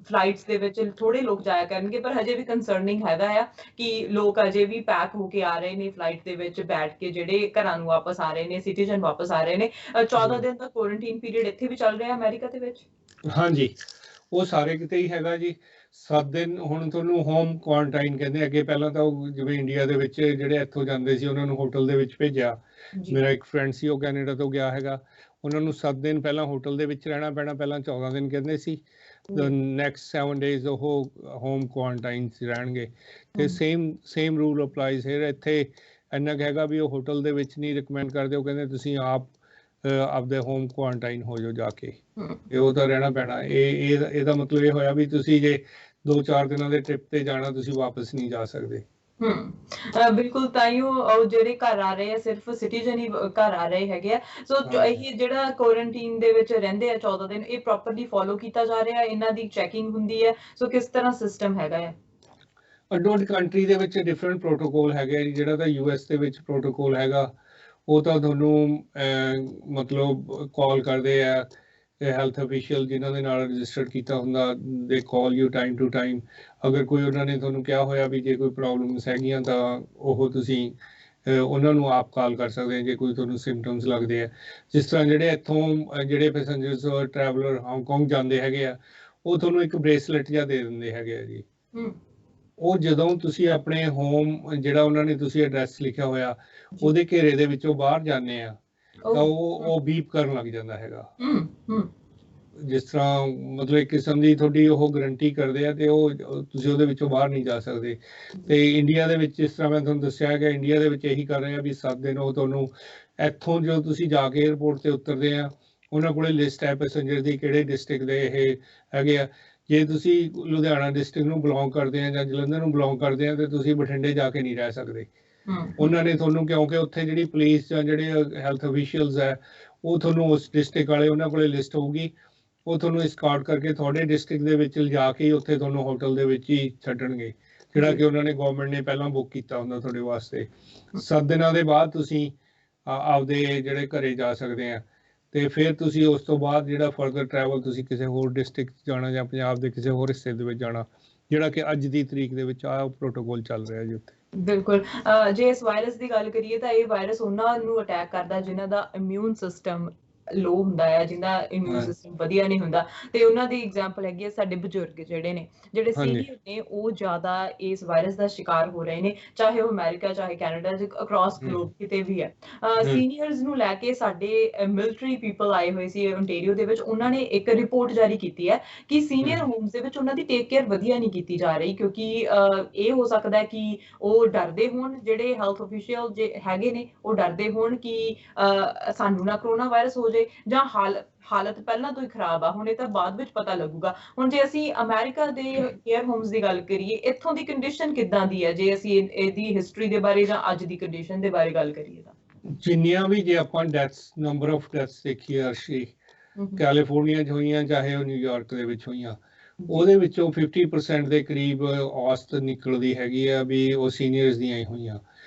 ਫਲਾਈਟਸ ਦੇ ਵਿੱਚ ਥੋੜੇ ਲੋਕ ਜਾਇਆ ਕਰਨਗੇ, ਪਰ ਹਜੇ ਵੀ ਕੰਸਰਨਿੰਗ ਹੈਗਾ ਆ ਕਿ ਲੋਕ ਅਜੇ ਵੀ ਪੈਕ ਹੋ ਕੇ ਆ ਰਹੇ ਨੇ ਫਲਾਈਟ ਦੇ ਵਿੱਚ ਬੈਠ ਕੇ, ਜਿਹੜੇ ਘਰਾਂ ਨੂੰ ਵਾਪਸ ਆ ਰਹੇ ਨੇ, ਸਿਟੀਜ਼ਨ ਵਾਪਸ ਆ ਰਹੇ ਨੇ। 14 ਦਿਨ ਦਾ ਕੁਆਰੰਟਾਈਨ ਪੀਰੀਅਡ ਇੱਥੇ ਵੀ ਚੱਲ ਰਿਹਾ ਅਮਰੀਕਾ ਦੇ ਵਿੱਚ। ਹਾਂਜੀ, ਉਹ ਸਾਰੇ ਕਿਤੇ ਹੀ ਹੈਗਾ ਜੀ। 7 ਦਿਨ ਹੁਣ ਤੁਹਾਨੂੰ ਹੋਮ ਕੁਆਰੰਟਾਈਨ ਕਹਿੰਦੇ। ਅੱਗੇ ਪਹਿਲਾਂ ਤਾਂ ਉਹ ਜਿਵੇਂ ਇੰਡੀਆ ਦੇ ਵਿੱਚ ਜਿਹੜੇ ਇੱਥੋਂ ਜਾਂਦੇ ਸੀ ਉਹਨਾਂ ਨੂੰ ਹੋਟਲ ਦੇ ਵਿੱਚ ਭੇਜਿਆ। ਮੇਰਾ ਇੱਕ ਫਰੈਂਡ ਸੀ, ਉਹ ਕੈਨੇਡਾ ਤੋਂ ਗਿਆ ਹੈਗਾ, ਉਹਨਾਂ ਨੂੰ 7 ਦਿਨ ਪਹਿਲਾਂ ਹੋਟਲ ਦੇ ਵਿੱਚ ਰਹਿਣਾ ਪੈਣਾ, ਪਹਿਲਾਂ 14 ਦਿਨ ਕਹਿੰਦੇ ਸੀ। ਨੈਕਸਟ 7 ਡੇਜ਼ ਉਹ ਹੋਮ ਕੁਆਰੰਟਾਈਨ 'ਚ ਰਹਿਣਗੇ। ਤੇ ਸੇਮ ਰੂਲ ਅਪਲਾਈਜ਼ ਹੇਅਰ। ਇੱਥੇ ਇੰਨਾ ਕੁ ਹੈਗਾ ਵੀ ਉਹ ਹੋਟਲ ਦੇ ਵਿੱਚ ਨਹੀਂ ਰਿਕਮੈਂਡ ਕਰਦੇ, ਉਹ ਕਹਿੰਦੇ ਤੁਸੀਂ ਆਪਦੇ ਹੋਮ ਕੁਆਰੰਟਾਈਨ ਹੋ ਜਾਓ ਜਾ ਕੇ, ਤੇ ਉਹ ਤਾਂ ਰਹਿਣਾ ਪੈਣਾ। ਇਹਦਾ ਮਤਲਬ ਇਹ ਹੋਇਆ ਵੀ ਤੁਸੀਂ ਜੇ 2-4 ਦਿਨਾਂ ਦੇ ਟ੍ਰਿਪ ਤੇ ਜਾਣਾ, ਤੁਸੀਂ ਵਾਪਸ ਨਹੀਂ ਜਾ ਸਕਦੇ। ਬਿਲਕੁਲ, ਤਾਈਓ ਉਹ ਜਿਹੜੇ ਘਰ ਆ ਰਹੇ ਆ ਸਿਰਫ ਸਿਟੀਜ਼ਨ ਹੀ ਘਰ ਆ ਰਹੇ ਹੈਗੇ ਆ। ਸੋ ਇਹ ਜਿਹੜਾ ਕੁਆਰੰਟਾਈਨ ਦੇ ਵਿੱਚ ਰਹਿੰਦੇ ਆ 14 ਦਿਨ, ਇਹ ਪ੍ਰੋਪਰਲੀ ਫੋਲੋ ਕੀਤਾ ਜਾ ਰਿਹਾ, ਇਹਨਾਂ ਦੀ ਚੈਕਿੰਗ ਹੁੰਦੀ ਹੈ? ਸੋ ਕਿਸ ਤਰ੍ਹਾਂ ਸਿਸਟਮ ਹੈਗਾ ਹੈ? ਅੱਡੋ-ਅੱਡ ਕੰਟਰੀ ਦੇ ਵਿੱਚ ਡਿਫਰੈਂਟ ਪ੍ਰੋਟੋਕੋਲ ਹੈਗੇ। ਜਿਹੜਾ ਤਾਂ US ਦੇ ਵਿੱਚ ਪ੍ਰੋਟੋਕੋਲ ਹੈਗਾ, ਉਹ ਤਾਂ ਤੁਹਾਨੂੰ ਮਤਲਬ ਕਾਲ ਕਰਦੇ ਆ ਹੈਲਥ ਅਫੀਸ਼ੀਅਲ ਜਿਨ੍ਹਾਂ ਦੇ ਨਾਲ ਰਜਿਸਟਰਡ ਕੀਤਾ ਹੁੰਦਾ, ਦੇ ਕਾਲ ਯੂ ਟਾਈਮ ਟੂ ਟਾਈਮ। ਅਗਰ ਕੋਈ ਉਹਨਾਂ ਨੇ ਤੁਹਾਨੂੰ ਕਿਹਾ ਹੋਇਆ ਵੀ ਜੇ ਕੋਈ ਪ੍ਰੋਬਲਮਸ ਹੈਗੀਆਂ ਤਾਂ ਉਹ ਤੁਸੀਂ ਉਹਨਾਂ ਨੂੰ ਆਪ ਕਾਲ ਕਰ ਸਕਦੇ ਆ ਜੇ ਕੋਈ ਤੁਹਾਨੂੰ ਸਿੰਪਟਮਸ ਲੱਗਦੇ ਆ। ਜਿਸ ਤਰ੍ਹਾਂ ਜਿਹੜੇ ਇੱਥੋਂ ਜਿਹੜੇ ਪੈਸੇਂਜਰਸ ਟਰੈਵਲਰ ਹਾਂਗਕਾਂਗ ਜਾਂਦੇ ਹੈਗੇ ਆ, ਉਹ ਤੁਹਾਨੂੰ ਇੱਕ ਬ੍ਰੇਸਲੇਟ ਜਿਹਾ ਦੇ ਦਿੰਦੇ ਹੈਗੇ ਆ ਜੀ। ਉਹ ਜਦੋਂ ਤੁਸੀਂ ਆਪਣੇ ਹੋਮ ਜਿਹੜਾ ਉਹਨਾਂ ਨੇ ਤੁਸੀਂ ਐਡਰੈਸ ਲਿਖਿਆ ਹੋਇਆ ਉਹਦੇ ਘੇਰੇ ਦੇ ਵਿੱਚੋਂ ਬਾਹਰ ਜਾਂਦੇ ਆ ਤਾਂ ਉਹ ਬੀਪ ਕਰਨ ਲੱਗ ਜਾਂਦਾ ਹੈਗਾ। ਜਿਸ ਤਰ੍ਹਾਂ ਮਤਲਬ ਇੱਕ ਕਿਸਮ ਦੀ ਤੁਹਾਡੀ ਉਹ ਗਰੰਟੀ ਕਰਦੇ ਆ ਤੇ ਉਹ ਤੁਸੀਂ ਉਹਦੇ ਵਿੱਚੋਂ ਬਾਹਰ ਨਹੀਂ ਜਾ ਸਕਦੇ। ਤੇ ਇੰਡੀਆ ਦੇ ਵਿੱਚ ਜਿਸ ਤਰ੍ਹਾਂ ਮੈਂ ਤੁਹਾਨੂੰ ਦੱਸਿਆ ਕਿ ਇੰਡੀਆ ਦੇ ਵਿੱਚ ਇਹੀ ਕਰ ਰਹੇ ਆ ਵੀ 7 ਦਿਨ ਉਹ ਤੁਹਾਨੂੰ ਇੱਥੋਂ ਜੋ ਤੁਸੀਂ ਜਾ ਕੇ ਏਅਰਪੋਰਟ ਤੇ ਉਤਰਦੇ ਆ, ਉਹਨਾਂ ਕੋਲੇ ਲਿਸਟ ਹੈ ਪੈਸੇਂਜਰ ਦੀ, ਕਿਹੜੇ ਡਿਸਟ੍ਰਿਕਟ ਦੇ ਇਹ ਹੈਗੇ ਆ। ਜੇ ਤੁਸੀਂ ਲੁਧਿਆਣਾ ਡਿਸਟ੍ਰਿਕਟ ਨੂੰ ਬਿਲੋਂਗ ਕਰਦੇ ਆ ਜਾਂ ਜਲੰਧਰ ਨੂੰ ਬਿਲੋਂਗ ਕਰਦੇ ਆ ਤੇ ਤੁਸੀਂ ਬਠਿੰਡੇ ਜਾ ਕੇ ਨਹੀਂ ਰਹਿ ਸਕਦੇ। ਉਹਨਾਂ ਨੇ ਤੁਹਾਨੂੰ, ਕਿਉਂਕਿ ਉੱਥੇ ਜਿਹੜੀ ਪੁਲਿਸ ਜਾਂ ਜਿਹੜੇ ਹੈਲਥ ਅਫੀਸ਼ੀਅਲਸ ਹੈ ਉਹ ਤੁਹਾਨੂੰ ਉਸ ਡਿਸਟ੍ਰਿਕਟ ਵਾਲੇ, ਉਹਨਾਂ ਕੋਲੇ ਲਿਸਟ ਹੋਊਗੀ, ਉਹ ਤੁਹਾਨੂੰ escort ਕਰਕੇ ਤੁਹਾਡੇ ਡਿਸਟ੍ਰਿਕਟ ਦੇ ਵਿੱਚ ਲਿਜਾ ਕੇ ਉੱਥੇ ਤੁਹਾਨੂੰ ਹੋਟਲ ਦੇ ਵਿੱਚ ਹੀ ਛੱਡਣਗੇ, ਜਿਹੜਾ ਕਿ ਉਹਨਾਂ ਨੇ ਗਵਰਨਮੈਂਟ ਨੇ ਪਹਿਲਾਂ ਬੁੱਕ ਕੀਤਾ ਹੁੰਦਾ ਤੁਹਾਡੇ ਵਾਸਤੇ। 7 ਦਿਨਾਂ ਦੇ ਬਾਅਦ ਤੁਸੀਂ ਆਪਦੇ ਜਿਹੜੇ ਘਰੇ ਜਾ ਸਕਦੇ ਆ। ਤੇ ਫਿਰ ਤੁਸੀਂ ਉਸ ਤੋਂ ਬਾਅਦ ਜਿਹੜਾ ਫਰਦਰ ਟਰੈਵਲ ਤੁਸੀਂ ਕਿਸੇ ਹੋਰ ਡਿਸਟ੍ਰਿਕਟ ਜਾਣਾ ਜਾਂ ਪੰਜਾਬ ਦੇ ਕਿਸੇ ਹੋਰ ਹਿੱਸੇ ਦੇ ਵਿੱਚ ਜਾਣਾ, ਜਿਹੜਾ ਕਿ ਅੱਜ ਦੀ ਤਰੀਕ ਦੇ ਵਿੱਚ ਆਹ ਪ੍ਰੋਟੋਕੋਲ ਚੱਲ ਰਿਹਾ ਜੀ ਉੱਥੇ। ਬਿਲਕੁਲ, ਜੇ ਇਸ ਵਾਇਰਸ ਦੀ ਗੱਲ ਕਰੀਏ ਤਾਂ ਇਹ ਵਾਇਰਸ ਉਹਨਾਂ ਨੂੰ ਅਟੈਕ ਕਰਦਾ ਜਿਨ੍ਹਾਂ ਦਾ ਇਮਿਊਨ ਸਿਸਟਮ ਲੋ ਹੁੰਦਾ ਹੈ, ਜਿੰਦਾ ਇਮਿਊਨ ਸਿਸਟਮ ਵਧੀਆ ਨਹੀਂ ਹੁੰਦਾ, ਤੇ ਉਹਨਾਂ ਦੀ ਐਗਜ਼ਾਮਪਲ ਹੈਗੀ ਹੈ ਸਾਡੇ ਬਜ਼ੁਰਗ ਜਿਹੜੇ ਨੇ, ਜਿਹੜੇ ਸੀਨੀਅਰ ਨੇ, ਉਹ ਜ਼ਿਆਦਾ ਇਸ ਵਾਇਰਸ ਦਾ ਸ਼ਿਕਾਰ ਹੋ ਰਹੇ ਨੇ, ਚਾਹੇ ਉਹ ਅਮਰੀਕਾ ਚਾਹੇ ਕੈਨੇਡਾ, ਅਕ੍ਰੋਸ ਗਲੋਬ ਕਿਤੇ ਵੀ ਹੈ। ਸੀਨੀਅਰਸ ਨੂੰ ਲੈ ਕੇ ਸਾਡੇ ਮਿਲਟਰੀ ਪੀਪਲ ਆਏ ਹੋਏ ਸੀ ਓਨਟਾਰੀਓ ਦੇ ਵਿੱਚ, ਉਹਨਾਂ ਨੇ ਇੱਕ ਰਿਪੋਰਟ ਜਾਰੀ ਕੀਤੀ ਹੈ ਕਿ ਸੀਨੀਅਰ ਹੋਮਸ ਦੇ ਵਿੱਚ ਉਹਨਾਂ ਦੀ ਟੇਕ ਕੇਅਰ ਵਧੀਆ ਨਹੀਂ ਕੀਤੀ ਜਾ ਰਹੀ, ਕਿਉਂਕਿ ਇਹ ਹੋ ਸਕਦਾ ਹੈ ਕਿ ਉਹ ਡਰਦੇ ਹੋਣ, ਜਿਹੜੇ ਹੈਲਥ ਅਫੀਸ਼ੀਅਲ ਜੇ ਹੈਗੇ ਨੇ ਉਹ ਡਰਦੇ ਹੋਣ ਕਿ ਸਾਨੂੰ ਨਾ ਕਰੋਨਾ ਵਾਇਰਸ ਹੋ ਜਾਏ, ਜਾਂ ਹਾਲਤ ਪਹਿਲਾਂ ਤੋਂ ਹੀ ਖਰਾਬ ਆ, ਹੁਣ ਇਹ ਤਾਂ ਬਾਅਦ ਵਿੱਚ ਪਤਾ ਲੱਗੂਗਾ। ਹੁਣ ਜੇ ਅਸੀਂ ਅਮਰੀਕਾ ਦੇ ਕੇਅਰ ਹੋਮਸ ਦੀ ਗੱਲ ਕਰੀਏ, ਇੱਥੋਂ ਦੀ ਕੰਡੀਸ਼ਨ ਕਿੱਦਾਂ ਦੀ ਹੈ, ਜੇ ਅਸੀਂ ਇਹਦੀ ਹਿਸਟਰੀ ਦੇ ਬਾਰੇ ਜਾਂ ਅੱਜ ਦੀ ਕੰਡੀਸ਼ਨ ਦੇ ਬਾਰੇ ਗੱਲ ਕਰੀਏ ਤਾਂ? ਜਿੰਨੀਆਂ ਵੀ ਜੇ ਆਪਾਂ ਨੰਬਰ ਆਫ ਡੈਥਸ ਦੇਖੀਏ ਅਰਸ਼ੀ, ਕੈਲੀਫੋਰਨੀਆ 'ਚ ਹੋਈਆਂ ਚਾਹੇ ਉਹ ਨਿਊਯਾਰਕ ਦੇ ਵਿੱਚ ਹੋਈਆਂ, ਉਹਦੇ ਵਿੱਚੋਂ 50% ਦੇ ਕਰੀਬ ਔਸਤ ਨਿਕਲਦੀ ਹੈਗੀ ਆ ਵੀ ਉਹ ਸੀਨੀਅਰਸ ਦੀਆਂ ਹੀ ਹੋਈਆਂ।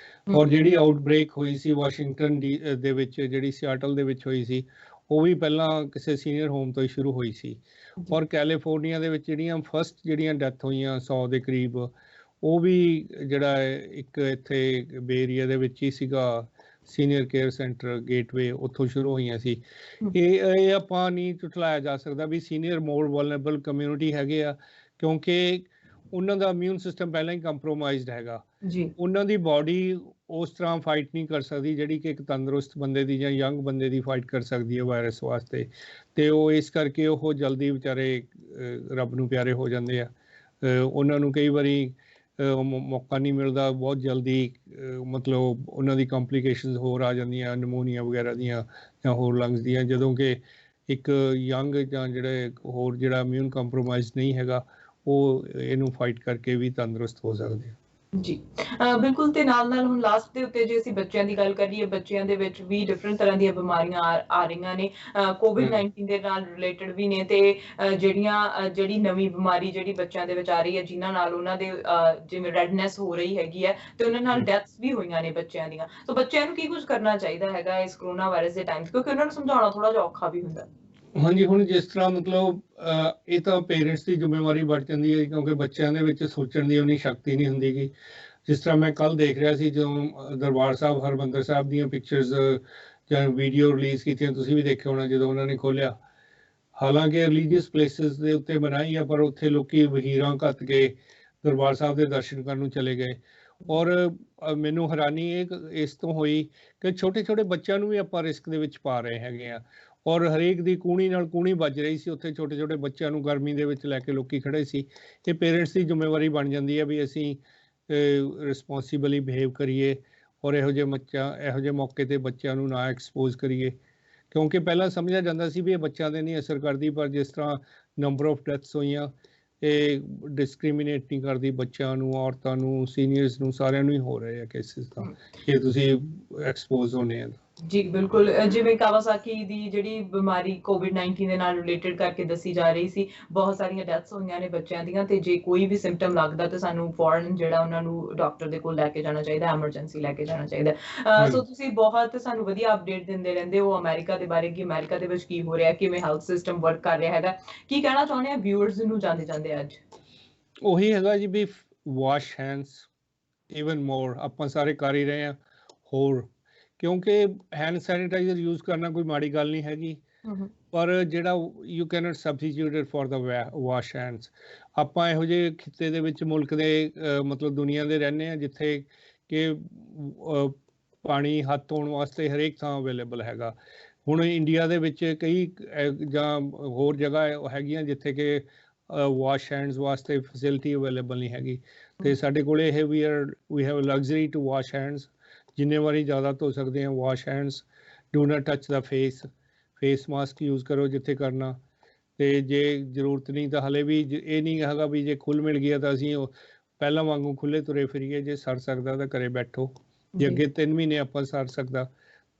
ਔਰ ਜਿਹੜੀ ਆਊਟਬ੍ਰੇਕ ਹੋਈ ਸੀ ਵਾਸ਼ਿੰਗਟਨ ਦੇ ਵਿੱਚ, ਜਿਹੜੀ ਸਿਆਟਲ ਦੇ ਵਿੱਚ ਹੋਈ ਸੀ, ਉਹ ਵੀ ਪਹਿਲਾਂ ਕਿਸੇ ਸੀਨੀਅਰ ਹੋਮ ਤੋਂ ਹੀ ਸ਼ੁਰੂ ਹੋਈ ਸੀ। ਔਰ ਕੈਲੀਫੋਰਨੀਆ ਦੇ ਵਿੱਚ ਜਿਹੜੀਆਂ ਡੈਥ ਹੋਈਆਂ 100 ਦੇ ਕਰੀਬ, ਉਹ ਵੀ ਜਿਹੜਾ ਇੱਕ ਇੱਥੇ ਬੇ ਏਰੀਆ ਦੇ ਵਿੱਚ ਹੀ ਸੀਗਾ ਸੀਨੀਅਰ ਕੇਅਰ ਸੈਂਟਰ ਗੇਟਵੇ, ਉੱਥੋਂ ਸ਼ੁਰੂ ਹੋਈਆਂ ਸੀ। ਇਹ ਆਪਾਂ ਨਹੀਂ ਝੁਠਲਾਇਆ ਜਾ ਸਕਦਾ ਵੀ ਸੀਨੀਅਰ ਮੋਰ ਵਲਨਰੇਬਲ ਕਮਿਊਨਿਟੀ ਹੈਗੇ ਆ, ਕਿਉਂਕਿ ਉਹਨਾਂ ਦਾ ਇਮਿਊਨ ਸਿਸਟਮ ਪਹਿਲਾਂ ਹੀ ਕੰਪਰੋਮਾਈਜ਼ਡ ਹੈਗਾ। ਉਹਨਾਂ ਦੀ ਬਾਡੀ ਉਸ ਤਰ੍ਹਾਂ ਫਾਈਟ ਨਹੀਂ ਕਰ ਸਕਦੀ ਜਿਹੜੀ ਕਿ ਇੱਕ ਤੰਦਰੁਸਤ ਬੰਦੇ ਦੀ ਜਾਂ ਯੰਗ ਬੰਦੇ ਦੀ ਫਾਈਟ ਕਰ ਸਕਦੀ ਹੈ ਵਾਇਰਸ ਵਾਸਤੇ, ਤੇ ਉਹ ਇਸ ਕਰਕੇ ਉਹ ਜਲਦੀ ਵਿਚਾਰੇ ਰੱਬ ਨੂੰ ਪਿਆਰੇ ਹੋ ਜਾਂਦੇ ਆ। ਉਹਨਾਂ ਨੂੰ ਕਈ ਵਾਰੀ ਮੌਕਾ ਨਹੀਂ ਮਿਲਦਾ, ਬਹੁਤ ਜਲਦੀ ਮਤਲਬ ਉਹਨਾਂ ਦੀ ਕੰਪਲੀਕੇਸ਼ਨਸ ਹੋਰ ਆ ਜਾਂਦੀਆਂ, ਨਮੂਨੀਆ ਵਗੈਰਾ ਦੀਆਂ ਜਾਂ ਹੋਰ ਲੰਗਸ ਦੀਆਂ, ਜਦੋਂ ਕਿ ਇੱਕ ਯੰਗ ਜਾਂ ਜਿਹੜਾ ਇਮਿਊਨ ਕੰਪਰੋਮਾਈਜ਼ ਨਹੀਂ ਹੈਗਾ, ਉਹ ਇਹਨੂੰ ਫਾਈਟ ਕਰਕੇ ਵੀ ਤੰਦਰੁਸਤ ਹੋ ਸਕਦੇ ਆ। ਜੀ ਬਿਲਕੁਲ। ਤੇ ਨਾਲ ਹੁਣ ਲਾਸਟ ਦੇ ਉੱਤੇ ਜੇ ਅਸੀਂ ਬੱਚਿਆਂ ਦੀ ਗੱਲ ਕਰੀਏ, ਬੱਚਿਆਂ ਦੇ ਵਿੱਚ ਵੀ ਡਿਫਰੈਂਟ ਤਰ੍ਹਾਂ ਦੀਆਂ ਬਿਮਾਰੀਆਂ ਆ ਰਹੀਆਂ ਨੇ, COVID-19 ਦੇ ਨਾਲ ਰਿਲੇਟਡ ਵੀ ਨੇ, ਤੇ ਜਿਹੜੀ ਨਵੀਂ ਬਿਮਾਰੀ ਜਿਹੜੀ ਬੱਚਿਆਂ ਦੇ ਵਿੱਚ ਆ ਰਹੀ ਹੈ, ਜਿਨ੍ਹਾਂ ਨਾਲ ਉਹਨਾਂ ਦੇ ਜਿਵੇਂ ਰੈਡਨੈਸ ਹੋ ਰਹੀ ਹੈਗੀ ਹੈ, ਤੇ ਉਹਨਾਂ ਨਾਲ ਡੈਥਸ ਵੀ ਹੋਈਆਂ ਨੇ ਬੱਚਿਆਂ ਦੀਆਂ। ਸੋ ਬੱਚਿਆਂ ਨੂੰ ਕੀ ਕੁਝ ਕਰਨਾ ਚਾਹੀਦਾ ਹੈਗਾ ਇਸ ਕਰੋਨਾ ਵਾਇਰਸ ਦੇ ਟਾਈਮ, ਕਿਉਂਕਿ ਉਹਨਾਂ ਨੂੰ ਸਮਝਾਉਣਾ ਥੋੜਾ ਜਿਹਾ ਔਖਾ ਵੀ ਹੁੰਦਾ? ਹਾਂਜੀ, ਹੁਣ ਜਿਸ ਤਰ੍ਹਾਂ ਮਤਲਬ ਇਹ ਤਾਂ ਪੇਰੈਂਟਸ ਦੀ ਜ਼ਿੰਮੇਵਾਰੀ ਬਣ ਜਾਂਦੀ ਹੈ, ਕਿਉਂਕਿ ਬੱਚਿਆਂ ਦੇ ਵਿੱਚ ਸੋਚਣ ਦੀ ਉਨੀ ਸ਼ਕਤੀ ਨਹੀਂ ਹੁੰਦੀ ਗੀ। ਜਿਸ ਤਰ੍ਹਾਂ ਮੈਂ ਕੱਲ ਦੇਖ ਰਿਹਾ ਸੀ, ਜਦੋਂ ਦਰਬਾਰ ਸਾਹਿਬ ਹਰਿਮੰਦਰ ਸਾਹਿਬ ਦੀਆਂ ਪਿਕਚਰਸ ਜਾਂ ਵੀਡੀਓ ਰਿਲੀਜ਼ ਕੀਤੀਆਂ, ਤੁਸੀਂ ਵੀ ਦੇਖਿਆ ਹੋਣਾ, ਜਦੋਂ ਉਹਨਾਂ ਨੇ ਖੋਲ੍ਹਿਆ, ਹਾਲਾਂਕਿ ਰਿਲੀਜੀਅਸ ਪਲੇਸਿਸ ਦੇ ਉੱਤੇ ਬਣਾਈ ਆ, ਪਰ ਉੱਥੇ ਲੋਕੀ ਵਹੀਰਾਂ ਘੱਤ ਕੇ ਦਰਬਾਰ ਸਾਹਿਬ ਦੇ ਦਰਸ਼ਨ ਕਰਨ ਨੂੰ ਚਲੇ ਗਏ। ਔਰ ਮੈਨੂੰ ਹੈਰਾਨੀ ਇਸ ਤੋਂ ਹੋਈ ਕਿ ਛੋਟੇ ਛੋਟੇ ਬੱਚਿਆਂ ਨੂੰ ਵੀ ਆਪਾਂ ਰਿਸਕ ਦੇ ਵਿੱਚ ਪਾ ਰਹੇ ਹੈਗੇ ਆ, ਔਰ ਹਰੇਕ ਦੀ ਕੂਣੀ ਨਾਲ ਕੂਣੀ ਵੱਜ ਰਹੀ ਸੀ ਉੱਥੇ, ਛੋਟੇ ਛੋਟੇ ਬੱਚਿਆਂ ਨੂੰ ਗਰਮੀ ਦੇ ਵਿੱਚ ਲੈ ਕੇ ਲੋਕੀ ਖੜੇ ਸੀ। ਇਹ ਪੇਰੈਂਟਸ ਦੀ ਜ਼ਿੰਮੇਵਾਰੀ ਬਣ ਜਾਂਦੀ ਹੈ ਵੀ ਅਸੀਂ ਰਿਸਪੌਂਸੀਬਲੀ ਬਿਹੇਵ ਕਰੀਏ, ਔਰ ਇਹੋ ਜਿਹੇ ਮੌਕੇ 'ਤੇ ਬੱਚਿਆਂ ਨੂੰ ਨਾ ਐਕਸਪੋਜ਼ ਕਰੀਏ, ਕਿਉਂਕਿ ਪਹਿਲਾਂ ਸਮਝਿਆ ਜਾਂਦਾ ਸੀ ਵੀ ਇਹ ਬੱਚਿਆਂ 'ਤੇ ਨਹੀਂ ਅਸਰ ਕਰਦੀ, ਪਰ ਜਿਸ ਤਰ੍ਹਾਂ ਨੰਬਰ ਆਫ ਡੈਥਸ ਹੋਈਆਂ, ਇਹ ਡਿਸਕ੍ਰਿਮੀਨੇਟ ਨਹੀਂ ਕਰਦੀ ਬੱਚਿਆਂ ਨੂੰ, ਔਰਤਾਂ ਨੂੰ, ਸੀਨੀਅਰਸ ਨੂੰ, ਸਾਰਿਆਂ ਨੂੰ ਹੀ ਹੋ ਰਹੇ ਆ ਕੇਸਿਸ ਤਾਂ, ਜੇ ਤੁਸੀਂ ਐਕਸਪੋਜ਼ ਹੋਣੇ ਆ। ਜੀ ਬਿਲਕੁਲ, ਜਿਵੇਂ ਕਾਵਾਸਾਕੀ ਦੀ ਜਿਹੜੀ ਬਿਮਾਰੀ COVID-19 ਦੇ ਨਾਲ ਰਿਲੇਟਡ ਕਰਕੇ ਦੱਸੀ ਜਾ ਰਹੀ ਸੀ, ਬਹੁਤ ਸਾਰੀਆਂ ਡੈਥਸ ਹੋਈਆਂ ਨੇ ਬੱਚਿਆਂ ਦੀਆਂ, ਤੇ ਜੇ ਕੋਈ ਵੀ ਸਿੰਪਟਮ ਲੱਗਦਾ ਤਾਂ ਸਾਨੂੰ ਫੌਰਨ ਜਿਹੜਾ ਉਹਨਾਂ ਨੂੰ ਡਾਕਟਰ ਦੇ ਕੋਲ ਲੈ ਕੇ ਜਾਣਾ ਚਾਹੀਦਾ, ਐਮਰਜੈਂਸੀ ਲੈ ਕੇ ਜਾਣਾ ਚਾਹੀਦਾ। ਸੋ ਤੁਸੀਂ ਬਹੁਤ ਸਾਨੂੰ ਵਧੀਆ ਅਪਡੇਟ ਦਿੰਦੇ ਰਹਿੰਦੇ ਹੋ ਅਮਰੀਕਾ ਦੇ ਬਾਰੇ, ਕਿ ਅਮਰੀਕਾ ਦੇ ਵਿੱਚ ਕੀ ਹੋ ਰਿਹਾ, ਕਿਵੇਂ ਹੈਲਥ ਸਿਸਟਮ ਵਰਕ ਕਰ ਰਿਹਾ ਹੈਗਾ। ਕੀ ਕਹਿਣਾ ਚਾਹੁੰਦੇ ਆ ਵਿਊਅਰਸ ਨੂੰ ਜਾਂਦੇ ਅੱਜ? ਉਹੀ ਹੈਗਾ ਜੀ ਵੀ ਵਾਸ਼ ਹੈਂਡਸ ਈਵਨ ਮੋਰ, ਆਪਾਂ ਸਾਰੇ ਕਰ ਹੀ ਰਹੇ ਹਾਂ ਹੋਰ, ਕਿਉਂਕਿ ਹੈਂਡ ਸੈਨੀਟਾਈਜ਼ਰ ਯੂਜ਼ ਕਰਨਾ ਕੋਈ ਮਾੜੀ ਗੱਲ ਨਹੀਂ ਹੈਗੀ, ਪਰ ਜਿਹੜਾ you can't substitute for the wash hands. ਆਪਾਂ ਇਹੋ ਜਿਹੇ ਖਿੱਤੇ ਦੇ ਵਿੱਚ, ਮੁਲਕ ਦੇ ਮਤਲਬ ਦੁਨੀਆ ਦੇ ਰਹਿੰਦੇ ਹਾਂ ਜਿੱਥੇ ਕਿ ਪਾਣੀ ਹੱਥ ਧੋਣ ਵਾਸਤੇ ਹਰੇਕ ਥਾਂ ਅਵੇਲੇਬਲ ਹੈਗਾ। ਹੁਣ ਇੰਡੀਆ ਦੇ ਵਿੱਚ ਕਈ ਜਾਂ ਹੋਰ ਜਗ੍ਹਾ ਹੈਗੀਆਂ ਜਿੱਥੇ ਕਿ ਵਾਸ਼ ਹੈਂਡਸ ਵਾਸਤੇ ਫੈਸਿਲਿਟੀ ਅਵੇਲੇਬਲ ਨਹੀਂ ਹੈਗੀ, ਤੇ ਸਾਡੇ ਕੋਲ ਇਹ ਵੀ have luxury to wash hands, ਜਿੰਨੇ ਵਾਰੀ ਜ਼ਿਆਦਾ ਧੋ ਸਕਦੇ ਹਾਂ। Wash hands, do not touch the face mask use ਕਰੋ ਜਿੱਥੇ ਕਰਨਾ, ਤੇ ਜੇ ਜ਼ਰੂਰਤ ਨਹੀਂ ਤਾਂ ਹਲੇ ਵੀ ਇਹ ਨਹੀਂ ਹੈਗਾ ਵੀ ਜੇ ਖੁੱਲ੍ਹ ਮਿਲ ਗਿਆ ਤਾਂ ਅਸੀਂ ਉਹ ਪਹਿਲਾਂ ਵਾਂਗੂ ਖੁੱਲ੍ਹੇ ਤੁਰੇ ਫਿਰੀਏ। ਜੇ ਸਰ ਸਕਦਾ ਤਾਂ ਘਰੇ ਬੈਠੋ, ਜੇ ਅੱਗੇ 3 ਮਹੀਨੇ ਆਪਾਂ ਸਰ ਸਕਦਾ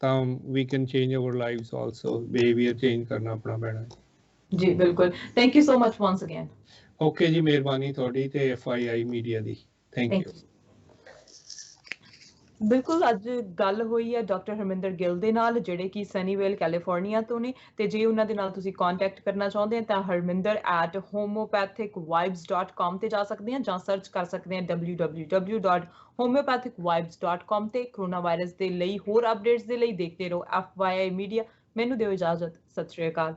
ਤਾਂ we can change our lives also, behaviour change ਕਰਨਾ ਆਪਣਾ ਪੈਣਾ। ਜੀ ਬਿਲਕੁਲ, thank you so much once again. Okay ਜੀ, ਮਿਹਰਬਾਨੀ ਤੁਹਾਡੀ ਤੇ FII ਮੀਡੀਆ ਦੀ, ਥੈਂਕ ਯੂ। ਬਿਲਕੁਲ, ਅੱਜ ਗੱਲ ਹੋਈ ਹੈ ਡਾਕਟਰ ਹਰਮਿੰਦਰ ਗਿੱਲ ਦੇ ਨਾਲ, ਜਿਹੜੇ ਕਿ ਸਨੀਵੇਲ ਕੈਲੀਫੋਰਨੀਆ ਤੋਂ ਨੇ, ਤੇ ਜੇ ਉਹਨਾਂ ਦੇ ਨਾਲ ਤੁਸੀਂ ਕੰਟੈਕਟ ਕਰਨਾ ਚਾਹੁੰਦੇ ਹੋ ਤਾਂ harminder@homeopathicvibes.com ਤੇ ਜਾ ਸਕਦੇ ਆ, ਜਾਂ ਸਰਚ ਕਰ ਸਕਦੇ ਆ www.homeopathicvibes.com ਤੇ। ਕਰੋਨਾ ਵਾਇਰਸ ਦੇ ਲਈ ਹੋਰ ਅਪਡੇਟਸ ਦੇ ਲਈ ਦੇਖਦੇ ਰਹੋ FYI ਮੀਡੀਆ। ਮੈਨੂੰ ਦਿਓ ਇਜਾਜ਼ਤ। ਸਤਿ ਸ਼੍ਰੀ ਅਕਾਲ।